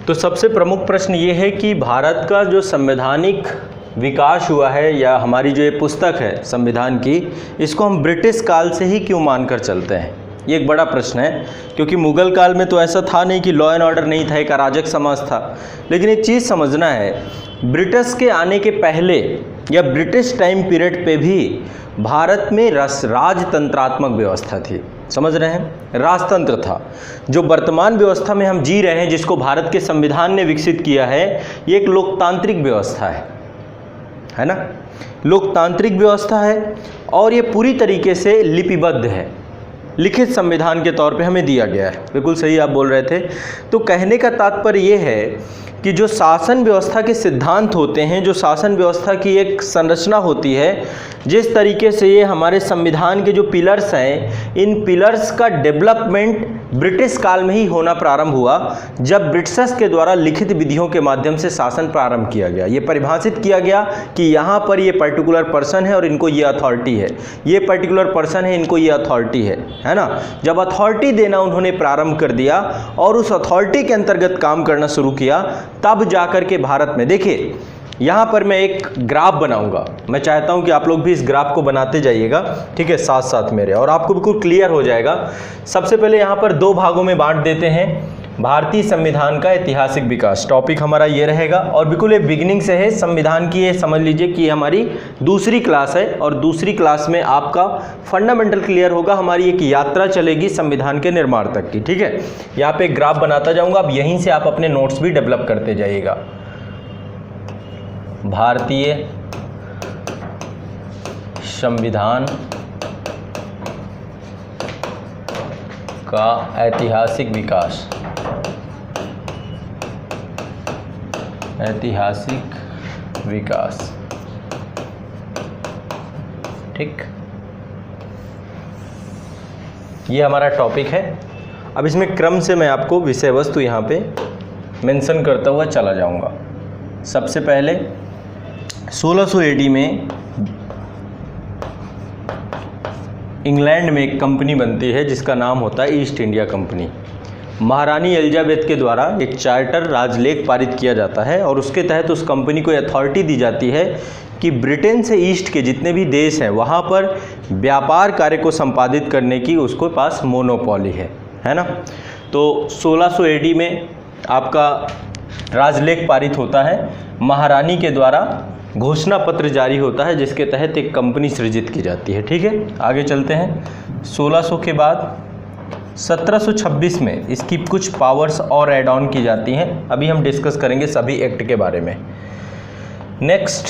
तो सबसे प्रमुख प्रश्न ये है कि भारत का जो संवैधानिक विकास हुआ है या हमारी जो ये पुस्तक है संविधान की, इसको हम ब्रिटिश काल से ही क्यों मानकर चलते हैं। ये एक बड़ा प्रश्न है, क्योंकि मुगल काल में तो ऐसा था नहीं कि लॉ एंड ऑर्डर नहीं था, एक अराजक समाज था। लेकिन एक चीज़ समझना है, ब्रिटिश के आने के पहले या ब्रिटिश टाइम पीरियड पे भी भारत में राजतंत्रात्मक व्यवस्था थी। समझ रहे हैं, राजतंत्र था। जो वर्तमान व्यवस्था में हम जी रहे हैं, जिसको भारत के संविधान ने विकसित किया है, ये एक लोकतांत्रिक व्यवस्था है ना, लोकतांत्रिक व्यवस्था है और ये पूरी तरीके से लिपिबद्ध है, लिखित संविधान के तौर पे हमें दिया गया है। बिल्कुल सही आप बोल रहे थे। तो कहने का तात्पर्य ये है कि जो शासन व्यवस्था के सिद्धांत होते हैं, जो शासन व्यवस्था की एक संरचना होती है, जिस तरीके से ये हमारे संविधान के जो पिलर्स हैं, इन पिलर्स का डेवलपमेंट ब्रिटिश काल में ही होना प्रारंभ हुआ, जब ब्रिटिशर्स के द्वारा लिखित विधियों के माध्यम से शासन प्रारंभ किया गया। ये परिभाषित किया गया कि यहाँ पर ये पर्टिकुलर पर्सन है और इनको ये अथॉरिटी है, ये पर्टिकुलर पर्सन है, इनको ये अथॉरिटी है ना। जब अथॉरिटी देना उन्होंने प्रारंभ कर दिया और उस अथॉरिटी के अंतर्गत काम करना शुरू किया, तब जाकर के भारत में, देखिए यहाँ पर मैं एक ग्राफ बनाऊंगा, मैं चाहता हूँ कि आप लोग भी इस ग्राफ को बनाते जाइएगा, ठीक है, साथ साथ मेरे, और आपको बिल्कुल क्लियर हो जाएगा। सबसे पहले यहाँ पर दो भागों में बांट देते हैं। भारतीय संविधान का ऐतिहासिक विकास, टॉपिक हमारा ये रहेगा, और बिल्कुल ये बिगिनिंग से है संविधान की। ये समझ लीजिए कि हमारी दूसरी क्लास है, और दूसरी क्लास में आपका फंडामेंटल क्लियर होगा। हमारी एक यात्रा चलेगी संविधान के निर्माण तक की, ठीक है। यहाँ पे एक ग्राफ बनाता जाऊँगा, अब यहीं से आप अपने नोट्स भी डेवलप करते जाइएगा। भारतीय संविधान का ऐतिहासिक विकास, ऐतिहासिक विकास, ठीक, ये हमारा टॉपिक है। अब इसमें क्रम से मैं आपको विषय वस्तु यहाँ पे मेंशन करता हुआ चला जाऊँगा। सबसे पहले 1600 AD में इंग्लैंड में एक कंपनी बनती है जिसका नाम होता है ईस्ट इंडिया कंपनी। महारानी एलिजाबेथ के द्वारा एक चार्टर राजलेख पारित किया जाता है और उसके तहत उस कंपनी को अथॉरिटी दी जाती है कि ब्रिटेन से ईस्ट के जितने भी देश हैं वहाँ पर व्यापार कार्य को संपादित करने की उसके पास मोनोपोली है ना। तो 1600 AD में आपका राजलेख पारित होता है, महारानी के द्वारा घोषणा पत्र जारी होता है जिसके तहत एक कंपनी सृजित की जाती है, ठीक है। आगे चलते हैं। 1600 के बाद 1726 में इसकी कुछ पावर्स और ऐड ऑन की जाती हैं। अभी हम डिस्कस करेंगे सभी एक्ट के बारे में। नेक्स्ट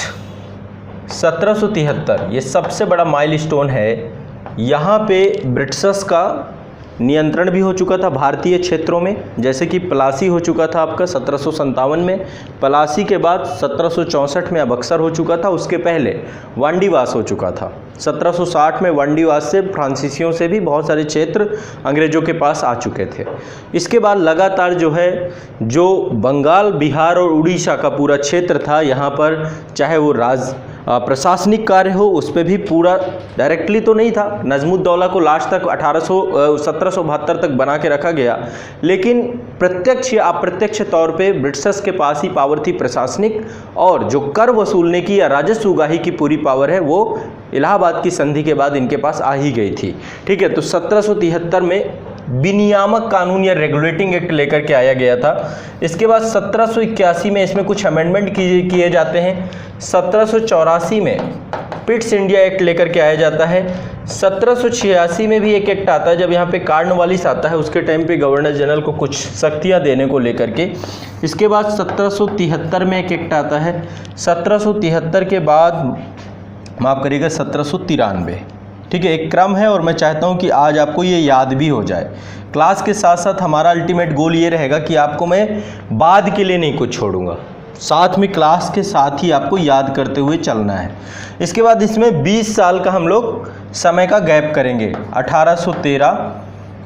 1773, ये सबसे बड़ा माइलस्टोन है। यहाँ पे ब्रिटिशर्स का नियंत्रण भी हो चुका था भारतीय क्षेत्रों में, जैसे कि प्लासी हो चुका था आपका 1757 में, प्लासी के बाद 1764 में बक्सर हो चुका था, उसके पहले वांडीवास हो चुका था। 1760 में वांडीवास से फ्रांसीसियों से भी बहुत सारे क्षेत्र अंग्रेज़ों के पास आ चुके थे। इसके बाद लगातार जो है, जो बंगाल, बिहार और उड़ीसा का पूरा क्षेत्र था, यहाँ पर चाहे वो प्रशासनिक कार्य हो, उस पर भी पूरा डायरेक्टली तो नहीं था, नजमुद्दौला को लास्ट तक 1772 तक बना के रखा गया, लेकिन प्रत्यक्ष या अप्रत्यक्ष तौर पे ब्रिटिशर्स के पास ही पावर थी प्रशासनिक, और जो कर वसूलने की या राजस्व उगाही की पूरी पावर है वो इलाहाबाद की संधि के बाद इनके पास आ ही गई थी, ठीक है। तो 1773 में विनियामक कानून या रेगुलेटिंग एक्ट लेकर के आया गया था। इसके बाद 1781 में इसमें कुछ अमेंडमेंट किए जाते हैं। 1784 में पिट्स इंडिया एक्ट लेकर के आया जाता है। 1786 में भी एक एक्ट आता है, जब यहाँ पे कार्नवालिस आता है, उसके टाइम पे गवर्नर जनरल को कुछ सख्तियाँ देने को लेकर के। इसके बाद 1773 में एक एक्ट आता है। 1773 के बाद माफ़ करिएगा 1793, ठीक है। एक क्रम है और मैं चाहता हूं कि आज आपको ये याद भी हो जाए। क्लास के साथ साथ हमारा अल्टीमेट गोल ये रहेगा कि आपको मैं बाद के लिए नहीं कुछ छोड़ूंगा, साथ में क्लास के साथ ही आपको याद करते हुए चलना है। इसके बाद इसमें 20 साल का हम लोग समय का गैप करेंगे। 1813,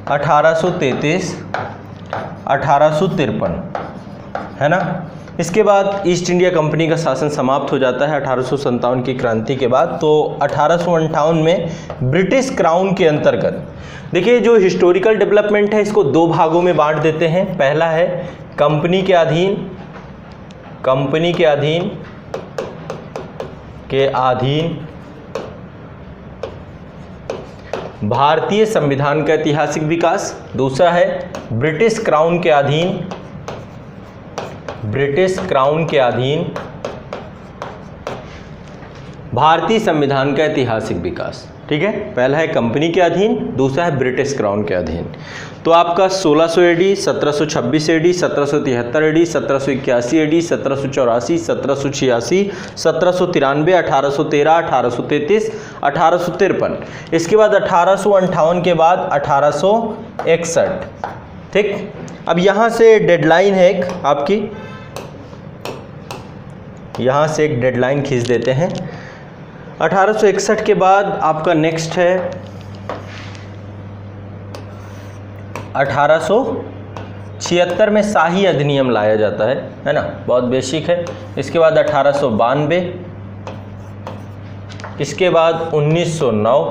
1833, 1853, है ना। इसके बाद ईस्ट इंडिया कंपनी का शासन समाप्त हो जाता है 1857 की क्रांति के बाद। तो 1858 में ब्रिटिश क्राउन के अंतर्गत, देखिए जो हिस्टोरिकल डेवलपमेंट है इसको दो भागों में बांट देते हैं। पहला है कंपनी के अधीन भारतीय संविधान का ऐतिहासिक विकास, दूसरा है ब्रिटिश क्राउन के अधीन भारतीय संविधान का ऐतिहासिक विकास। ठीक है, पहला है कंपनी के अधीन, दूसरा है ब्रिटिश क्राउन के अधीन। तो आपका 1600 एडी, 1726 एडी, 1773 एडी, 1781 एडी, 1784, 1786, 1793, 1813, 1833, 1853, इसके बाद 1858 के बाद 1861। ठीक, अब यहाँ से डेडलाइन है एक आपकी, यहाँ से एक डेडलाइन खींच देते हैं। 1861 के बाद आपका नेक्स्ट है 1876 में शाही अधिनियम लाया जाता है ना, बहुत बेसिक है। इसके बाद 1892, इसके बाद 1909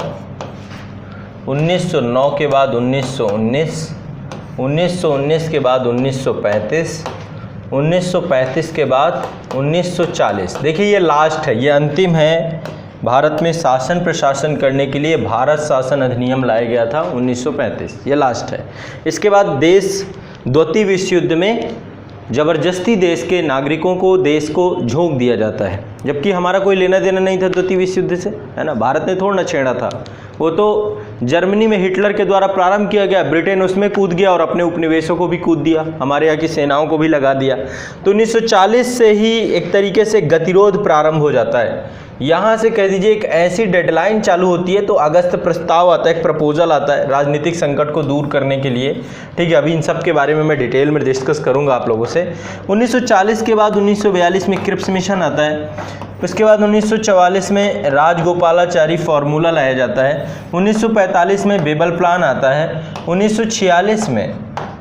के बाद 1919 के बाद 1935 के बाद 1940। देखिए ये लास्ट है, ये अंतिम है। भारत में शासन प्रशासन करने के लिए भारत शासन अधिनियम लाया गया था 1935, ये लास्ट है। इसके बाद देश द्वितीय विश्व युद्ध में ज़बरदस्ती देश के नागरिकों को देश को झोंक दिया जाता है, जबकि हमारा कोई लेना देना नहीं था द्वितीय विश्व युद्ध से, है ना। भारत ने थोड़ा ना छेड़ा था, वो तो जर्मनी में हिटलर के द्वारा प्रारंभ किया गया, ब्रिटेन उसमें कूद गया और अपने उपनिवेशों को भी कूद दिया, हमारे यहाँ की सेनाओं को भी लगा दिया। तो 1940 से ही एक तरीके से गतिरोध प्रारंभ हो जाता है। यहाँ से कह दीजिए एक ऐसी डेडलाइन चालू होती है, तो अगस्त प्रस्ताव आता है, एक प्रपोजल आता है राजनीतिक संकट को दूर करने के लिए। ठीक है, अभी इन सब के बारे में मैं डिटेल में डिस्कस करूँगा आप लोगों से। 1940 के बाद 1942 में क्रिप्स मिशन आता है। उसके बाद 1944 में राजगोपालाचारी फार्मूला लाया जाता है। 1945 में बेबल प्लान आता है। 1946 में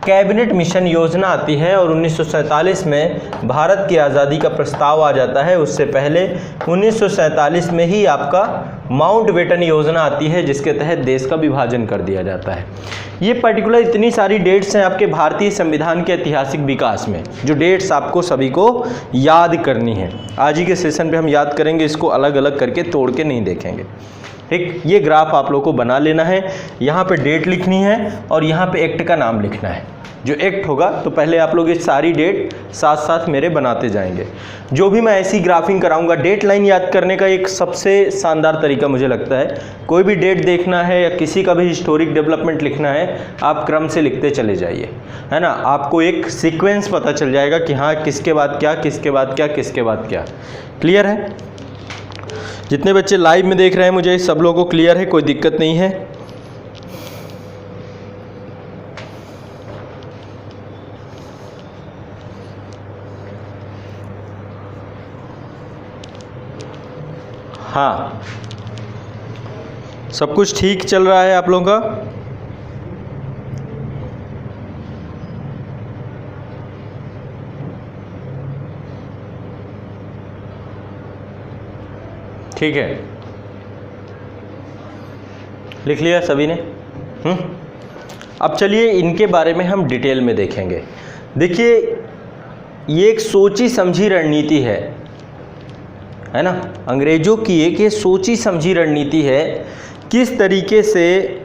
कैबिनेट मिशन योजना आती है और 1947 में भारत की आज़ादी का प्रस्ताव आ जाता है। उससे पहले 1947 में ही आपका माउंटबेटन योजना आती है, जिसके तहत देश का विभाजन कर दिया जाता है। ये पर्टिकुलर इतनी सारी डेट्स हैं आपके भारतीय संविधान के ऐतिहासिक विकास में, जो डेट्स आपको सभी को याद करनी है। आज ही के सेशन पे हम याद करेंगे, इसको अलग अलग करके तोड़ के नहीं देखेंगे। ठीक, ये ग्राफ आप लोगों को बना लेना है, यहाँ पे डेट लिखनी है और यहाँ पे एक्ट का नाम लिखना है। जो एक्ट होगा तो पहले आप लोग ये सारी डेट साथ साथ मेरे बनाते जाएंगे। जो भी मैं ऐसी ग्राफिंग कराऊंगा, डेट लाइन याद करने का एक सबसे शानदार तरीका मुझे लगता है, कोई भी डेट देखना है या किसी का भी हिस्टोरिक डेवलपमेंट लिखना है, आप क्रम से लिखते चले जाइए, है ना। आपको एक सीक्वेंस पता चल जाएगा कि हाँ किसके बाद क्या, किसके बाद क्या, किसके बाद क्या। क्लियर है? जितने बच्चे लाइव में देख रहे हैं, मुझे सब लोगों को क्लियर है, कोई दिक्कत नहीं है? हाँ, सब कुछ ठीक चल रहा है आप लोगों का? ठीक है, लिख लिया सभी ने? अब चलिए इनके बारे में हम डिटेल में देखेंगे। देखिए ये एक सोची समझी रणनीति है ना, अंग्रेजों की एक ये सोची समझी रणनीति है, किस तरीके से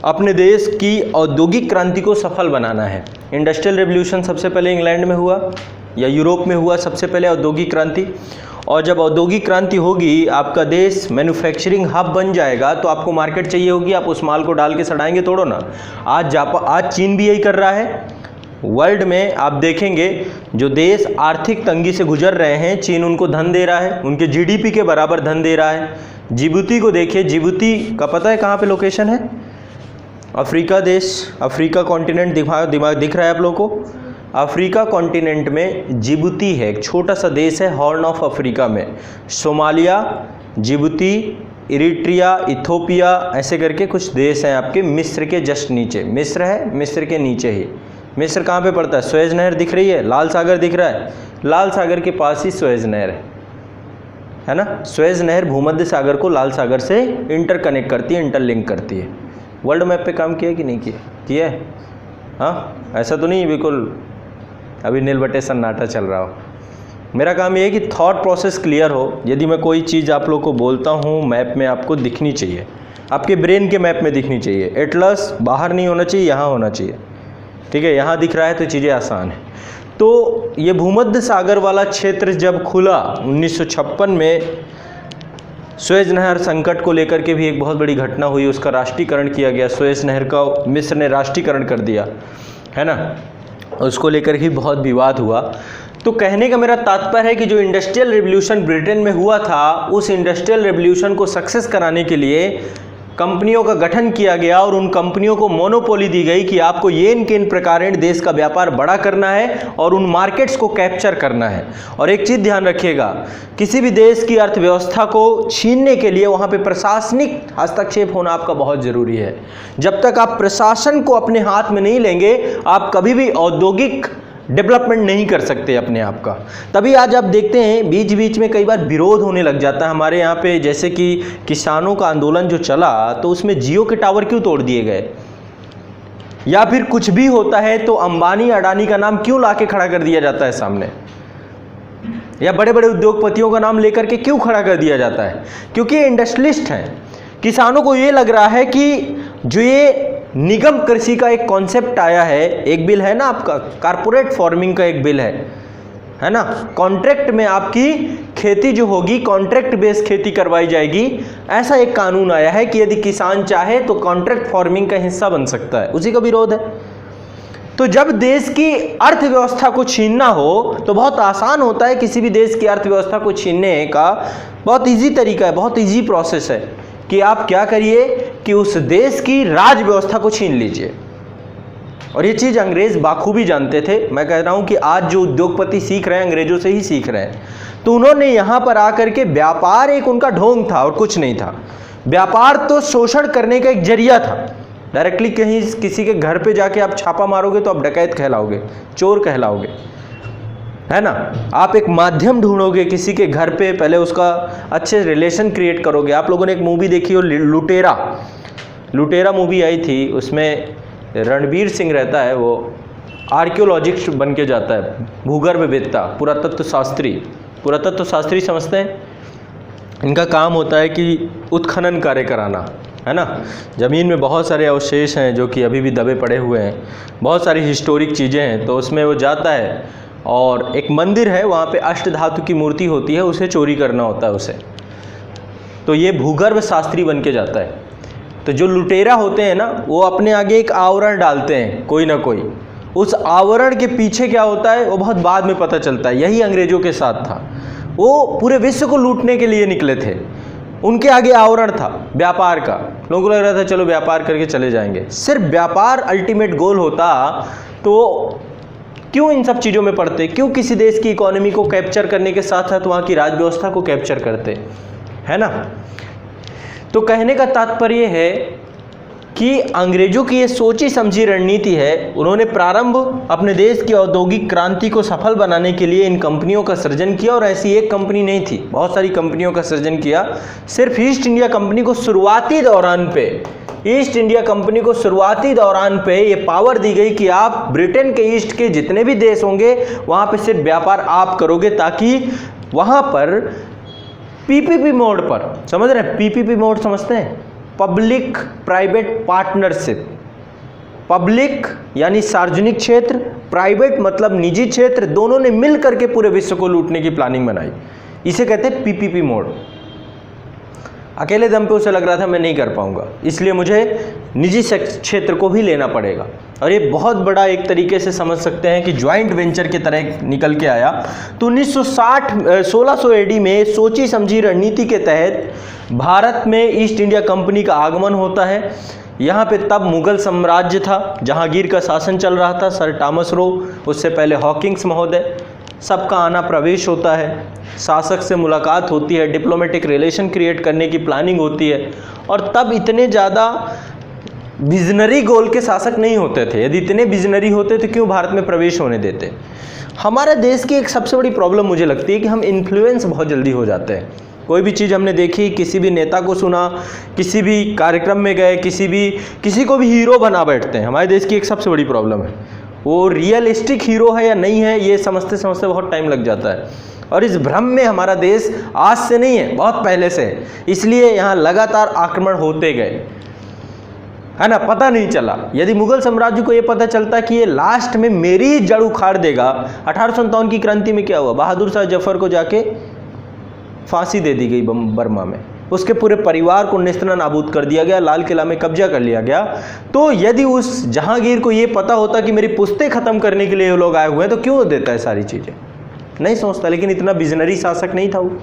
अपने देश की औद्योगिक क्रांति को सफल बनाना है। इंडस्ट्रियल रेवोल्यूशन सबसे पहले इंग्लैंड में हुआ या यूरोप में हुआ, सबसे पहले औद्योगिक क्रांति। और जब औद्योगिक क्रांति होगी, आपका देश मैन्युफैक्चरिंग हब बन जाएगा, तो आपको मार्केट चाहिए होगी, आप उस माल को डाल के सड़ाएंगे थोड़ो ना। आज चीन भी यही कर रहा है। वर्ल्ड में आप देखेंगे जो देश आर्थिक तंगी से गुजर रहे हैं, चीन उनको धन दे रहा है, उनके जीडीपी के बराबर धन दे रहा है। जिबूती को देखिए, जिबूती का पता है कहाँ पे लोकेशन है? अफ्रीका देश, अफ्रीका कॉन्टिनेंट दिख रहा है आप लोगों को? अफ्रीका कॉन्टिनेंट में जिबूती है, एक छोटा सा देश है हॉर्न ऑफ अफ्रीका में। सोमालिया, जिबूती, इरिट्रिया, इथोपिया, ऐसे करके कुछ देश हैं आपके मिस्र के जस्ट नीचे। मिस्र है, मिस्र के नीचे ही, मिस्र कहाँ पे पड़ता है? सुएज नहर दिख रही है, लाल सागर दिख रहा है, लाल सागर के पास ही सुएज नहर है ना। सुएज नहर भूमध्य सागर को लाल सागर से इंटरकनेक्ट करती है, इंटरलिंक करती है। वर्ल्ड मैप पे काम किया कि नहीं किया? किया है? हाँ, ऐसा तो नहीं बिल्कुल अभी नील बटे सन्नाटा चल रहा हो। मेरा काम ये है कि थॉट प्रोसेस क्लियर हो। यदि मैं कोई चीज़ आप लोग को बोलता हूँ, मैप में आपको दिखनी चाहिए, आपके ब्रेन के मैप में दिखनी चाहिए। एटलस बाहर नहीं होना चाहिए, यहाँ होना चाहिए, ठीक है। यहाँ दिख रहा है तो चीज़ें आसान है। तो ये भूमध्य सागर वाला क्षेत्र जब खुला 1956 में, सुएज नहर संकट को लेकर के भी एक बहुत बड़ी घटना हुई, उसका राष्ट्रीयकरण किया गया। सुएज नहर का मिस्र ने राष्ट्रीयकरण कर दिया, है ना। उसको लेकर ही बहुत विवाद हुआ। तो कहने का मेरा तात्पर्य है कि जो इंडस्ट्रियल रिवॉल्यूशन ब्रिटेन में हुआ था, उस इंडस्ट्रियल रिवॉल्यूशन को सक्सेस कराने के लिए कंपनियों का गठन किया गया और उन कंपनियों को मोनोपोली दी गई कि आपको ये इन प्रकारेण देश का व्यापार बड़ा करना है और उन मार्केट्स को कैप्चर करना है। और एक चीज़ ध्यान रखिएगा, किसी भी देश की अर्थव्यवस्था को छीनने के लिए वहाँ पे प्रशासनिक हस्तक्षेप होना आपका बहुत ज़रूरी है। जब तक आप प्रशासन को अपने हाथ में नहीं लेंगे, आप कभी भी औद्योगिक डेवलपमेंट नहीं कर सकते अपने आप का। तभी आज आप देखते हैं बीच बीच में कई बार विरोध होने लग जाता है हमारे यहाँ पे, जैसे कि किसानों का आंदोलन जो चला तो उसमें जियो के टावर क्यों तोड़ दिए गए, या फिर कुछ भी होता है तो अंबानी अडानी का नाम क्यों लाके खड़ा कर दिया जाता है सामने, या बड़े बड़े उद्योगपतियों का नाम लेकर के क्यों खड़ा कर दिया जाता है? क्योंकि ये इंडस्ट्रियलिस्ट हैं। किसानों को ये लग रहा है कि जो ये निगम कृषि का एक कॉन्सेप्ट आया है, एक बिल है ना आपका, कारपोरेट फार्मिंग का एक बिल है ना। कॉन्ट्रैक्ट में आपकी खेती जो होगी, कॉन्ट्रैक्ट बेस्ड खेती करवाई जाएगी, ऐसा एक कानून आया है कि यदि किसान चाहे तो कॉन्ट्रैक्ट फार्मिंग का हिस्सा बन सकता है। उसी का विरोध है। तो जब देश की अर्थव्यवस्था को छीनना हो तो बहुत आसान होता है। किसी भी देश की अर्थव्यवस्था को छीनने का बहुत ईजी तरीका है, बहुत ईजी प्रोसेस है कि आप क्या करिए कि उस देश की राज व्यवस्था को छीन लीजिए। और ये चीज़ अंग्रेज बाखूबी जानते थे। मैं कह रहा हूँ कि आज जो उद्योगपति सीख रहे हैं अंग्रेजों से ही सीख रहे हैं। तो उन्होंने यहाँ पर आकर के, व्यापार एक उनका ढोंग था और कुछ नहीं था। व्यापार तो शोषण करने का एक जरिया था। डायरेक्टली कहीं किसी के घर पे जाके आप छापा मारोगे तो आप डकैत कहलाओगे, चोर कहलाओगे, है ना। आप एक माध्यम ढूंढोगे किसी के घर पे, पहले उसका अच्छे रिलेशन क्रिएट करोगे। आप लोगों ने एक मूवी देखी हो, लुटेरा मूवी आई थी, उसमें रणवीर सिंह रहता है, वो आर्कियोलॉजिस्ट बन के जाता है, भूगर्भवेत्ता, पुरातत्व शास्त्री समझते हैं। इनका काम होता है कि उत्खनन कार्य कराना, है ना। ज़मीन में बहुत सारे अवशेष हैं जो कि अभी भी दबे पड़े हुए हैं, बहुत सारी हिस्टोरिक चीज़ें हैं। तो उसमें वो जाता है और एक मंदिर है, वहाँ पे अष्टधातु की मूर्ति होती है, उसे चोरी करना होता है उसे। तो ये भूगर्भ शास्त्री बन के जाता है। तो जो लुटेरा होते हैं ना, वो अपने आगे एक आवरण डालते हैं कोई ना कोई। उस आवरण के पीछे क्या होता है वो बहुत बाद में पता चलता है। यही अंग्रेजों के साथ था। वो पूरे विश्व को लूटने के लिए निकले थे। उनके आगे आवरण था व्यापार का। लोगों को लग रहा था चलो व्यापार करके चले जाएंगे। सिर्फ व्यापार अल्टीमेट गोल होता तो क्यों इन सब चीज़ों में पड़ते? क्यों किसी देश की इकोनॉमी को कैप्चर करने के साथ साथ वहाँ की राज व्यवस्था को कैप्चर करते, है ना। तो कहने का तात्पर्य है कि अंग्रेजों की ये सोची समझी रणनीति है। उन्होंने प्रारंभ अपने देश की औद्योगिक क्रांति को सफल बनाने के लिए इन कंपनियों का सृजन किया। और ऐसी एक कंपनी नहीं थी, बहुत सारी कंपनियों का सृजन किया। सिर्फ ईस्ट इंडिया कंपनी को शुरुआती दौरान पे ये पावर दी गई कि आप ब्रिटेन के ईस्ट के जितने भी देश होंगे वहाँ पे सिर्फ व्यापार आप करोगे, ताकि वहाँ पर पीपीपी मोड पर, समझ रहे हैं पीपीपी मोड समझते हैं, पब्लिक प्राइवेट पार्टनरशिप। पब्लिक यानी सार्वजनिक क्षेत्र, प्राइवेट मतलब निजी क्षेत्र, दोनों ने मिल करके पूरे विश्व को लूटने की प्लानिंग बनाई। इसे कहते हैं पीपीपी मोड। अकेले दम पे उसे लग रहा था मैं नहीं कर पाऊंगा, इसलिए मुझे निजी क्षेत्र को भी लेना पड़ेगा। और ये बहुत बड़ा एक तरीके से समझ सकते हैं कि ज्वाइंट वेंचर की तरह निकल के आया। तो 1600 एडी में सोची समझी रणनीति के तहत भारत में ईस्ट इंडिया कंपनी का आगमन होता है। यहाँ पे तब मुगल साम्राज्य था, जहांगीर का शासन चल रहा था, सर थॉमस रो, उससे पहले हॉकिंग्स महोदय, सबका आना प्रवेश होता है, शासक से मुलाकात होती है, डिप्लोमेटिक रिलेशन क्रिएट करने की प्लानिंग होती है। और तब इतने ज़्यादा विजनरी गोल के शासक नहीं होते थे। यदि इतने विजनरी होते तो क्यों भारत में प्रवेश होने देते। हमारे देश की एक सबसे बड़ी प्रॉब्लम मुझे लगती है कि हम इन्फ्लुएंस बहुत जल्दी हो जाते हैं। कोई भी चीज़ हमने देखी, किसी भी नेता को सुना, किसी भी कार्यक्रम में गए, किसी को भी हीरो बना बैठते हैं। हमारे देश की एक सबसे बड़ी प्रॉब्लम है, वो रियलिस्टिक हीरो है या नहीं है ये समझते समझते बहुत टाइम लग जाता है। और इस भ्रम में हमारा देश आज से नहीं है, बहुत पहले से है। इसलिए यहाँ लगातार आक्रमण होते गए, है ना, पता नहीं चला। यदि मुगल साम्राज्य को ये पता चलता कि ये लास्ट में मेरी ही जड़ उखाड़ देगा। 1857 की क्रांति में क्या हुआ, बहादुर शाह जफर को जाके फांसी दे दी गई बर्मा में, उसके पूरे परिवार को नेस्तनाबूद नाबूद कर दिया गया, लाल किला में कब्जा कर लिया गया। तो यदि उस जहांगीर को ये पता होता कि मेरी पुश्तें खत्म करने के लिए ये लोग आए हुए हैं, तो क्यों देता है सारी चीज़ें, नहीं सोचता। लेकिन इतना विजनरी शासक नहीं था वो,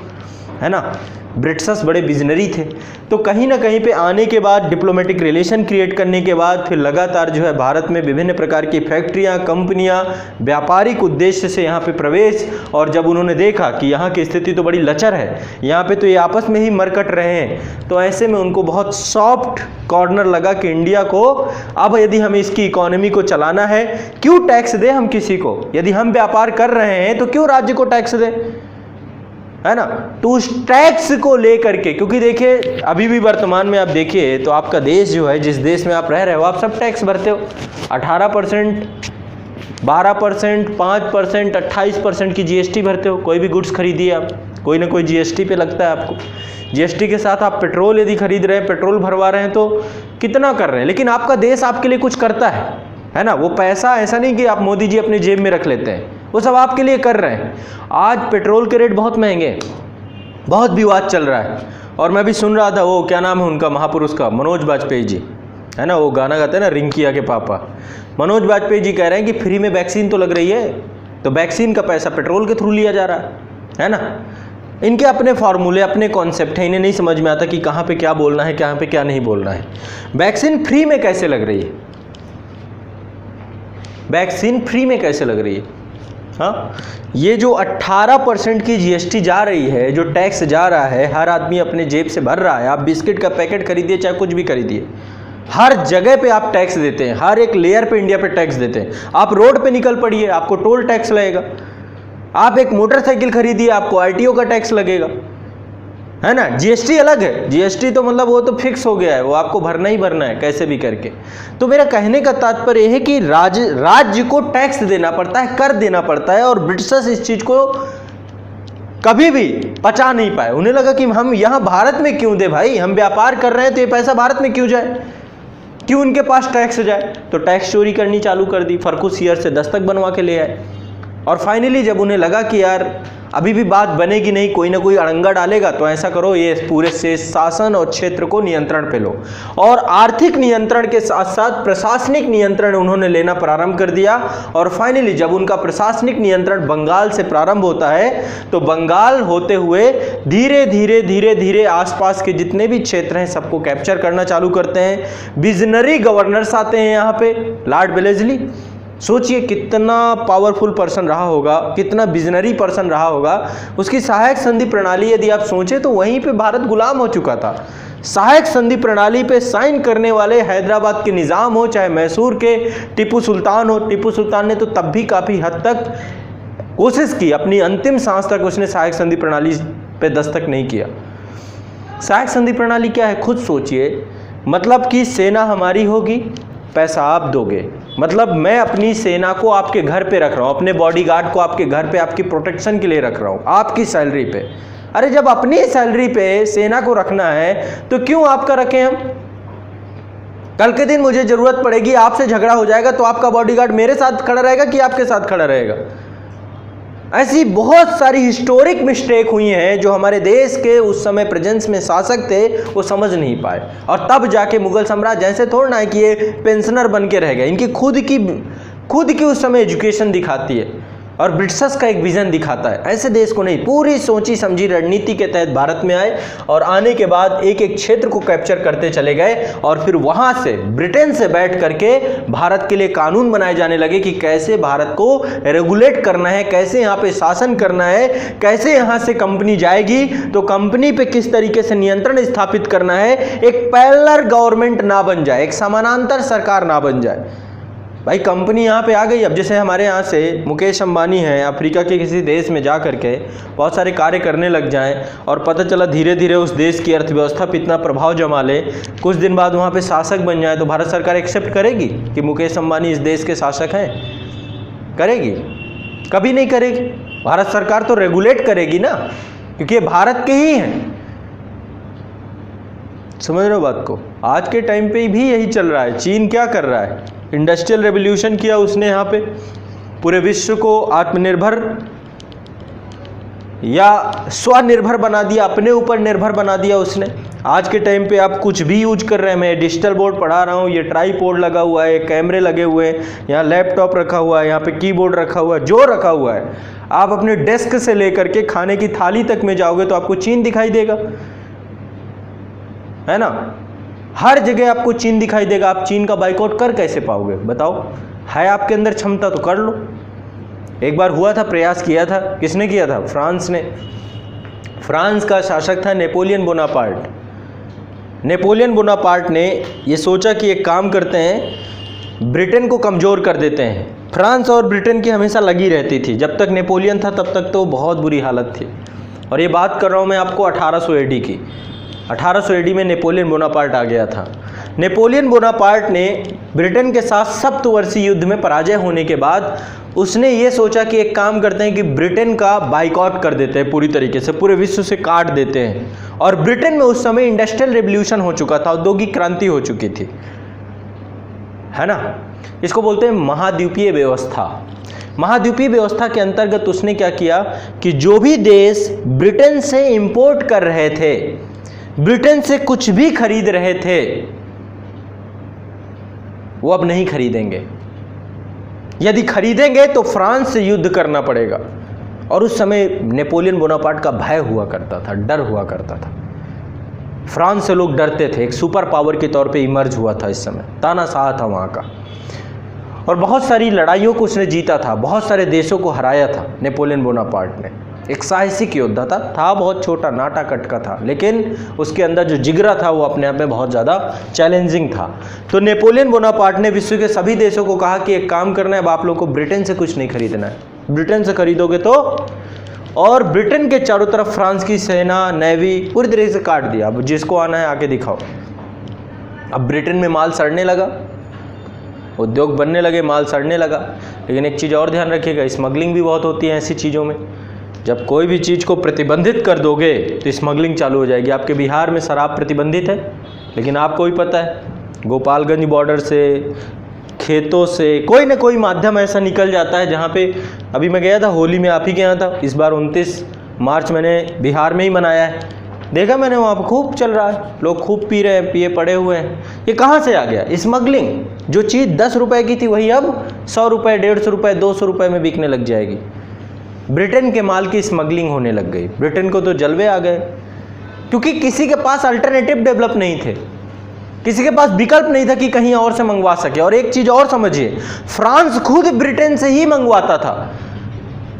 है ना। ब्रिटिशर्स बड़े विजनरी थे। तो कहीं ना कहीं पे आने के बाद, डिप्लोमेटिक रिलेशन क्रिएट करने के बाद, फिर लगातार जो है भारत में विभिन्न प्रकार की फैक्ट्रियां, कंपनियां, व्यापारिक उद्देश्य से यहाँ पे प्रवेश। और जब उन्होंने देखा कि यहाँ की स्थिति तो बड़ी लचर है, यहाँ पे तो ये आपस में ही मरकट रहे हैं, तो ऐसे में उनको बहुत सॉफ्ट कॉर्नर लगा कि इंडिया को अब यदि हमें इसकी इकोनॉमी को चलाना है, क्यों टैक्स दें हम किसी को। यदि हम व्यापार कर रहे हैं तो क्यों राज्य को टैक्स दें, है ना। तो उस टैक्स को लेकर के, क्योंकि देखिए अभी भी वर्तमान में आप देखिए तो आपका देश जो है, जिस देश में आप रह रहे हो, आप सब टैक्स भरते हो। 18%, 12%, 5%, 28% की जीएसटी भरते हो। कोई भी गुड्स खरीदिए आप, कोई ना कोई जीएसटी पे लगता है आपको। जीएसटी के साथ आप पेट्रोल यदि खरीद रहे हैं, पेट्रोल भरवा रहे हैं, तो कितना कर रहे हैं। लेकिन आपका देश आपके लिए कुछ करता है ना। वो पैसा ऐसा नहीं कि आप मोदी जी अपने जेब में रख लेते हैं, वो सब आपके लिए कर रहे हैं। आज पेट्रोल के रेट बहुत महंगे, बहुत विवाद चल रहा है। और मैं भी सुन रहा था, वो क्या नाम है उनका, महापुरुष का, मनोज वाजपेयी जी, है ना, वो गाना गाते हैं ना, रिंकिया के पापा। मनोज वाजपेयी जी कह रहे हैं कि फ्री में वैक्सीन तो लग रही है, तो वैक्सीन का पैसा पेट्रोल के थ्रू लिया जा रहा है ना। इनके अपने फार्मूले, अपने कॉन्सेप्ट हैं, इन्हें नहीं समझ में आता कि कहाँ पे क्या बोलना है, कहाँ पे क्या नहीं बोलना है। वैक्सीन फ्री में कैसे लग रही है, वैक्सीन फ्री में कैसे लग रही है। हाँ, ये जो 18% की जीएसटी जा रही है, जो टैक्स जा रहा है, हर आदमी अपने जेब से भर रहा है। आप बिस्किट का पैकेट खरीदिए, चाहे कुछ भी खरीदिए, हर जगह पे आप टैक्स देते हैं, हर एक लेयर पे इंडिया पे टैक्स देते हैं। आप रोड पे निकल पड़िए, आपको टोल टैक्स लगेगा। आप एक मोटरसाइकिल खरीदिए, आपको आरटीओ का टैक्स लगेगा, है ना। जीएसटी अलग है, जीएसटी तो मतलब वो तो फिक्स हो गया है, वो आपको भरना ही भरना है कैसे भी करके। तो मेरा कहने का तात्पर्य है कि राज्य को टैक्स देना पड़ता है, कर देना पड़ता है। और ब्रिटिशर्स इस चीज को कभी भी पचा नहीं पाए। उन्हें लगा कि हम यहाँ भारत में क्यों दे भाई, हम व्यापार कर रहे हैं तो ये पैसा भारत में क्यों जाए, क्यों उनके पास टैक्स जाए। तो टैक्स चोरी करनी चालू कर दी, फर्कुसियर से दस्तक बनवा के ले आए। और फाइनली जब उन्हें लगा कि यार अभी भी बात बनेगी नहीं, कोई ना कोई अड़ंगा डालेगा, तो ऐसा करो, ये पूरे से शासन और क्षेत्र को नियंत्रण पे लो। और आर्थिक नियंत्रण के साथ साथ प्रशासनिक नियंत्रण उन्होंने लेना प्रारंभ कर दिया। और फाइनली जब उनका प्रशासनिक नियंत्रण बंगाल से प्रारंभ होता है, तो बंगाल होते हुए धीरे धीरे धीरे धीरे आसपास के जितने भी क्षेत्र हैं सबको कैप्चर करना चालू करते हैं। विजनरी गवर्नर्स आते हैं यहाँ पे, लॉर्ड वेलेस्ली, सोचिए कितना पावरफुल पर्सन रहा होगा, कितना विजनरी पर्सन रहा होगा। उसकी सहायक संधि प्रणाली यदि आप सोचें तो वहीं पे भारत गुलाम हो चुका था। सहायक संधि प्रणाली पे साइन करने वाले हैदराबाद के निज़ाम हो, चाहे मैसूर के टीपू सुल्तान हो। टीपू सुल्तान ने तो तब भी काफ़ी हद तक कोशिश की, अपनी अंतिम सांस तक उसने सहायक संधि प्रणाली पे दस्तक नहीं किया। सहायक संधि प्रणाली क्या है, खुद सोचिए। मतलब कि सेना हमारी होगी, पैसा आप दोगे। मतलब मैं अपनी सेना को आपके घर पे रख रहा हूँ, अपने बॉडीगार्ड को आपके घर पे आपकी प्रोटेक्शन के लिए रख रहा हूँ, आपकी सैलरी पे। अरे जब अपनी सैलरी पे सेना को रखना है तो क्यों आपका रखें हम। कल के दिन मुझे जरूरत पड़ेगी, आपसे झगड़ा हो जाएगा, तो आपका बॉडीगार्ड मेरे साथ खड़ा रहेगा कि आपके साथ खड़ा रहेगा। ऐसी बहुत सारी हिस्टोरिक मिस्टेक हुई हैं जो हमारे देश के उस समय प्रेजेंस में शासक थे वो समझ नहीं पाए। और तब जाके मुगल साम्राज्य, जैसे थोड़ा ना है कि ये पेंशनर बन के रह गए, इनकी खुद की उस समय एजुकेशन दिखाती है। और ब्रिटिशर्स का एक विजन दिखाता है। ऐसे देश को नहीं, पूरी सोची समझी रणनीति के तहत भारत में आए और आने के बाद एक एक क्षेत्र को कैप्चर करते चले गए और फिर वहां से ब्रिटेन से बैठ करके भारत के लिए कानून बनाए जाने लगे कि कैसे भारत को रेगुलेट करना है, कैसे यहाँ पे शासन करना है, कैसे यहाँ से कंपनी जाएगी तो कंपनी पे किस तरीके से नियंत्रण स्थापित करना है, एक पैरेलल गवर्नमेंट ना बन जाए, एक समानांतर सरकार ना बन जाए। भाई कंपनी यहाँ पे आ गई। अब जैसे हमारे यहाँ से मुकेश अंबानी है, अफ्रीका के किसी देश में जा करके बहुत सारे कार्य करने लग जाएं और पता चला धीरे धीरे उस देश की अर्थव्यवस्था पर इतना प्रभाव जमा ले, कुछ दिन बाद वहाँ पे शासक बन जाए, तो भारत सरकार एक्सेप्ट करेगी कि मुकेश अंबानी इस देश के शासक हैं? करेगी? कभी नहीं करेगी। भारत सरकार तो रेगुलेट करेगी ना, क्योंकि ये भारत के ही हैं। समझ रहे हो बात को? आज के टाइम पे भी यही चल रहा है। चीन क्या कर रहा है? इंडस्ट्रियल रेवोल्यूशन किया उसने, यहाँ पे पूरे विश्व को आत्मनिर्भर या स्वनिर्भर बना दिया, अपने ऊपर निर्भर बना दिया उसने। आज के टाइम पे आप कुछ भी यूज कर रहे हैं, मैं डिजिटल बोर्ड पढ़ा रहा हूँ, ये ट्राईपोड लगा हुआ है, कैमरे लगे हुए हैं, यहाँ लैपटॉप रखा हुआ है, यहाँ पे कीबोर्ड रखा हुआ है, जो रखा हुआ है, आप अपने डेस्क से लेकर के खाने की थाली तक में जाओगे तो आपको चीन दिखाई देगा, है ना? हर जगह आपको चीन दिखाई देगा। आप चीन का बाइकआउट कर कैसे पाओगे बताओ? है आपके अंदर क्षमता तो कर लो। एक बार हुआ था, प्रयास किया था, किसने किया था? फ्रांस ने। फ्रांस का शासक था नेपोलियन बोनापार्ट। नेपोलियन बोनापार्ट ने ये सोचा कि एक काम करते हैं, ब्रिटेन को कमज़ोर कर देते हैं। फ्रांस और ब्रिटेन की हमेशा लगी रहती थी। जब तक नेपोलियन था तब तक तो बहुत बुरी हालत थी। और ये बात कर रहा हूँ मैं आपको 1800 AD की। 1800 AD में नेपोलियन बोनापार्ट आ गया था। नेपोलियन बोनापार्ट ने ब्रिटेन के साथ सप्तवर्षीय युद्ध में पराजय होने के बाद उसने ये सोचा कि एक काम करते हैं कि ब्रिटेन का बाइकआउट कर देते हैं, पूरी तरीके से पूरे विश्व से काट देते हैं। और ब्रिटेन में उस समय इंडस्ट्रियल रेवोल्यूशन हो चुका था, औद्योगिक क्रांति हो चुकी थी, है ना? इसको बोलते हैं महाद्वीपीय व्यवस्था। महाद्वीपीय व्यवस्था के अंतर्गत उसने क्या किया कि जो भी देश ब्रिटेन से इंपोर्ट कर रहे थे, ब्रिटेन से कुछ भी खरीद रहे थे, वो अब नहीं खरीदेंगे। यदि खरीदेंगे तो फ्रांस से युद्ध करना पड़ेगा। और उस समय नेपोलियन बोनापार्ट का भय हुआ करता था, डर हुआ करता था। फ्रांस से लोग डरते थे, एक सुपर पावर के तौर पे इमर्ज हुआ था इस समय, तानाशाह था वहाँ का। और बहुत सारी लड़ाइयों को उसने जीता था, बहुत सारे देशों को हराया था नेपोलियन बोनापार्ट ने। एक साहसिक योद्धा था बहुत छोटा, नाटा कटका था, लेकिन उसके अंदर जो जिगरा था वो अपने आप में बहुत ज़्यादा चैलेंजिंग था। तो नेपोलियन बोनापार्ट ने विश्व के सभी देशों को कहा कि एक काम करना है, अब आप लोगों को ब्रिटेन से कुछ नहीं खरीदना है। ब्रिटेन से खरीदोगे तो, और ब्रिटेन के चारों तरफ फ्रांस की सेना, नेवी पूरी तरीके से काट दिया। अब जिसको आना है आके दिखाओ। अब ब्रिटेन में माल सड़ने लगा, उद्योग बनने लगे, माल सड़ने लगा। लेकिन एक चीज़ और ध्यान रखिएगा, स्मगलिंग भी बहुत होती है ऐसी चीज़ों में। जब कोई भी चीज़ को प्रतिबंधित कर दोगे तो स्मगलिंग चालू हो जाएगी। आपके बिहार में शराब प्रतिबंधित है, लेकिन आपको भी पता है गोपालगंज बॉर्डर से, खेतों से कोई ना कोई माध्यम ऐसा निकल जाता है जहाँ पे, अभी मैं गया था होली में, आप ही के यहाँ था, इस बार 29 मार्च मैंने बिहार में ही मनाया है, देखा मैंने वहाँ पर खूब चल रहा है, लोग खूब पी रहे हैं, पिए पड़े हुए हैं। ये कहाँ से आ गया? स्मगलिंग। जो चीज़ 10 रुपए की थी वही अब 100 रुपये, 150 रुपये, 200 रुपये में बिकने लग जाएगी। ब्रिटेन के माल की स्मगलिंग होने लग गई। ब्रिटेन को तो जलवे आ गए, क्योंकि किसी के पास अल्टरनेटिव डेवलप नहीं थे, किसी के पास विकल्प नहीं था कि कहीं और से मंगवा सके। और एक चीज़ और समझिए, फ्रांस खुद ब्रिटेन से ही मंगवाता था।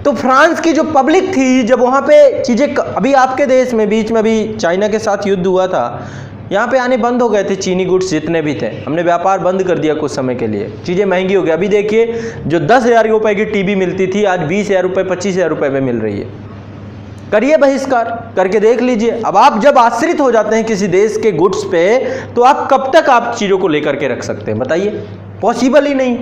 तो फ्रांस की जो पब्लिक थी, जब वहाँ पे चीज़ें, अभी आपके देश में बीच में अभी चाइना के साथ युद्ध हुआ था, यहाँ पे आने बंद हो गए थे चीनी गुड्स जितने भी थे, हमने व्यापार बंद कर दिया कुछ समय के लिए, चीज़ें महंगी हो गई। अभी देखिए जो 10,000 रुपये की टीवी मिलती थी आज 20,000 रुपये, 25,000 रुपये में मिल रही है। करिए बहिष्कार, करके देख लीजिए। अब आप जब आश्रित हो जाते हैं किसी देश के गुड्स पे, तो आप कब तक आप चीज़ों को लेकर के रख सकते हैं बताइए? पॉसिबल ही नहीं।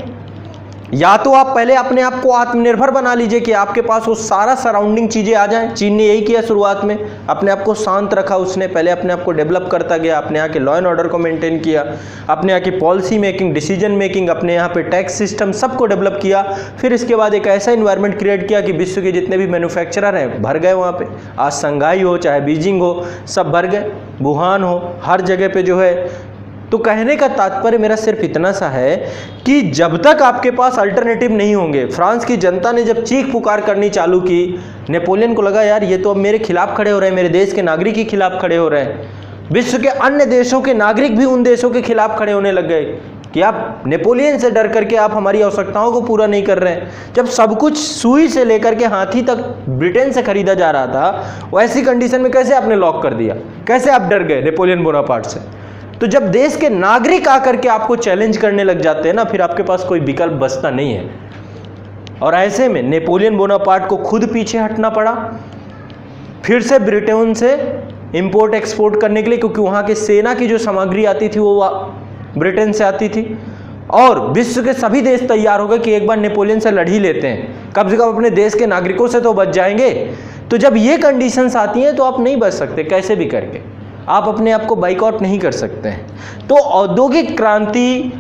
या तो आप पहले अपने आप को आत्मनिर्भर बना लीजिए कि आपके पास वो सारा सराउंडिंग चीज़ें आ जाएं। चीन ने यही किया शुरुआत में, अपने आप को शांत रखा, उसने पहले अपने आप को डेवलप करता गया, अपने यहाँ के लॉ एंड ऑर्डर को मेंटेन किया, अपने यहाँ की पॉलिसी मेकिंग, डिसीजन मेकिंग, अपने यहाँ पे टैक्स सिस्टम सबको डेवलप किया। फिर इसके बाद एक ऐसा इन्वायरमेंट क्रिएट किया कि विश्व के जितने भी मैन्युफैक्चरर हैं भर गए वहाँ पर। आज शंघाई हो चाहे बीजिंग हो, सब भर गए, वुहान हो, हर जगह पर जो है तो कहने का तात्पर्य मेरा सिर्फ इतना सा है कि जब तक आपके पास अल्टरनेटिव नहीं होंगे, फ्रांस की जनता ने जब चीख पुकार करनी चालू की, नेपोलियन को लगा यार ये तो अब मेरे खिलाफ खड़े हो रहे हैं, मेरे देश के नागरिक ही खिलाफ खड़े हो रहे हैं, विश्व के अन्य देशों के नागरिक भी उन देशों के खिलाफ खड़े होने लग गए कि आप नेपोलियन से डर करके आप हमारी आवश्यकताओं को पूरा नहीं कर रहे हैं। जब सब कुछ सुई से लेकर के हाथी तक ब्रिटेन से खरीदा जा रहा था, वैसी कंडीशन में कैसे आपने लॉक कर दिया, कैसे आप डर गए नेपोलियन बोनापार्ट से? तो जब देश के नागरिक आकर के आपको चैलेंज करने लग जाते हैं ना, फिर आपके पास कोई विकल्प बचता नहीं है। और ऐसे में नेपोलियन बोनापार्ट को खुद पीछे हटना पड़ा, फिर से ब्रिटेन से इंपोर्ट एक्सपोर्ट करने के लिए, क्योंकि वहाँ की सेना की जो सामग्री आती थी वो ब्रिटेन से आती थी। और विश्व के सभी देश तैयार हो गए कि एक बार नेपोलियन से लड़ ही लेते हैं, कम से कम अपने देश के नागरिकों से तो बच जाएंगे। तो जब ये कंडीशंस आती हैं तो आप नहीं बच सकते, कैसे भी करके आप अपने आप को बाइकआउट नहीं कर सकते हैं। तो औद्योगिक क्रांति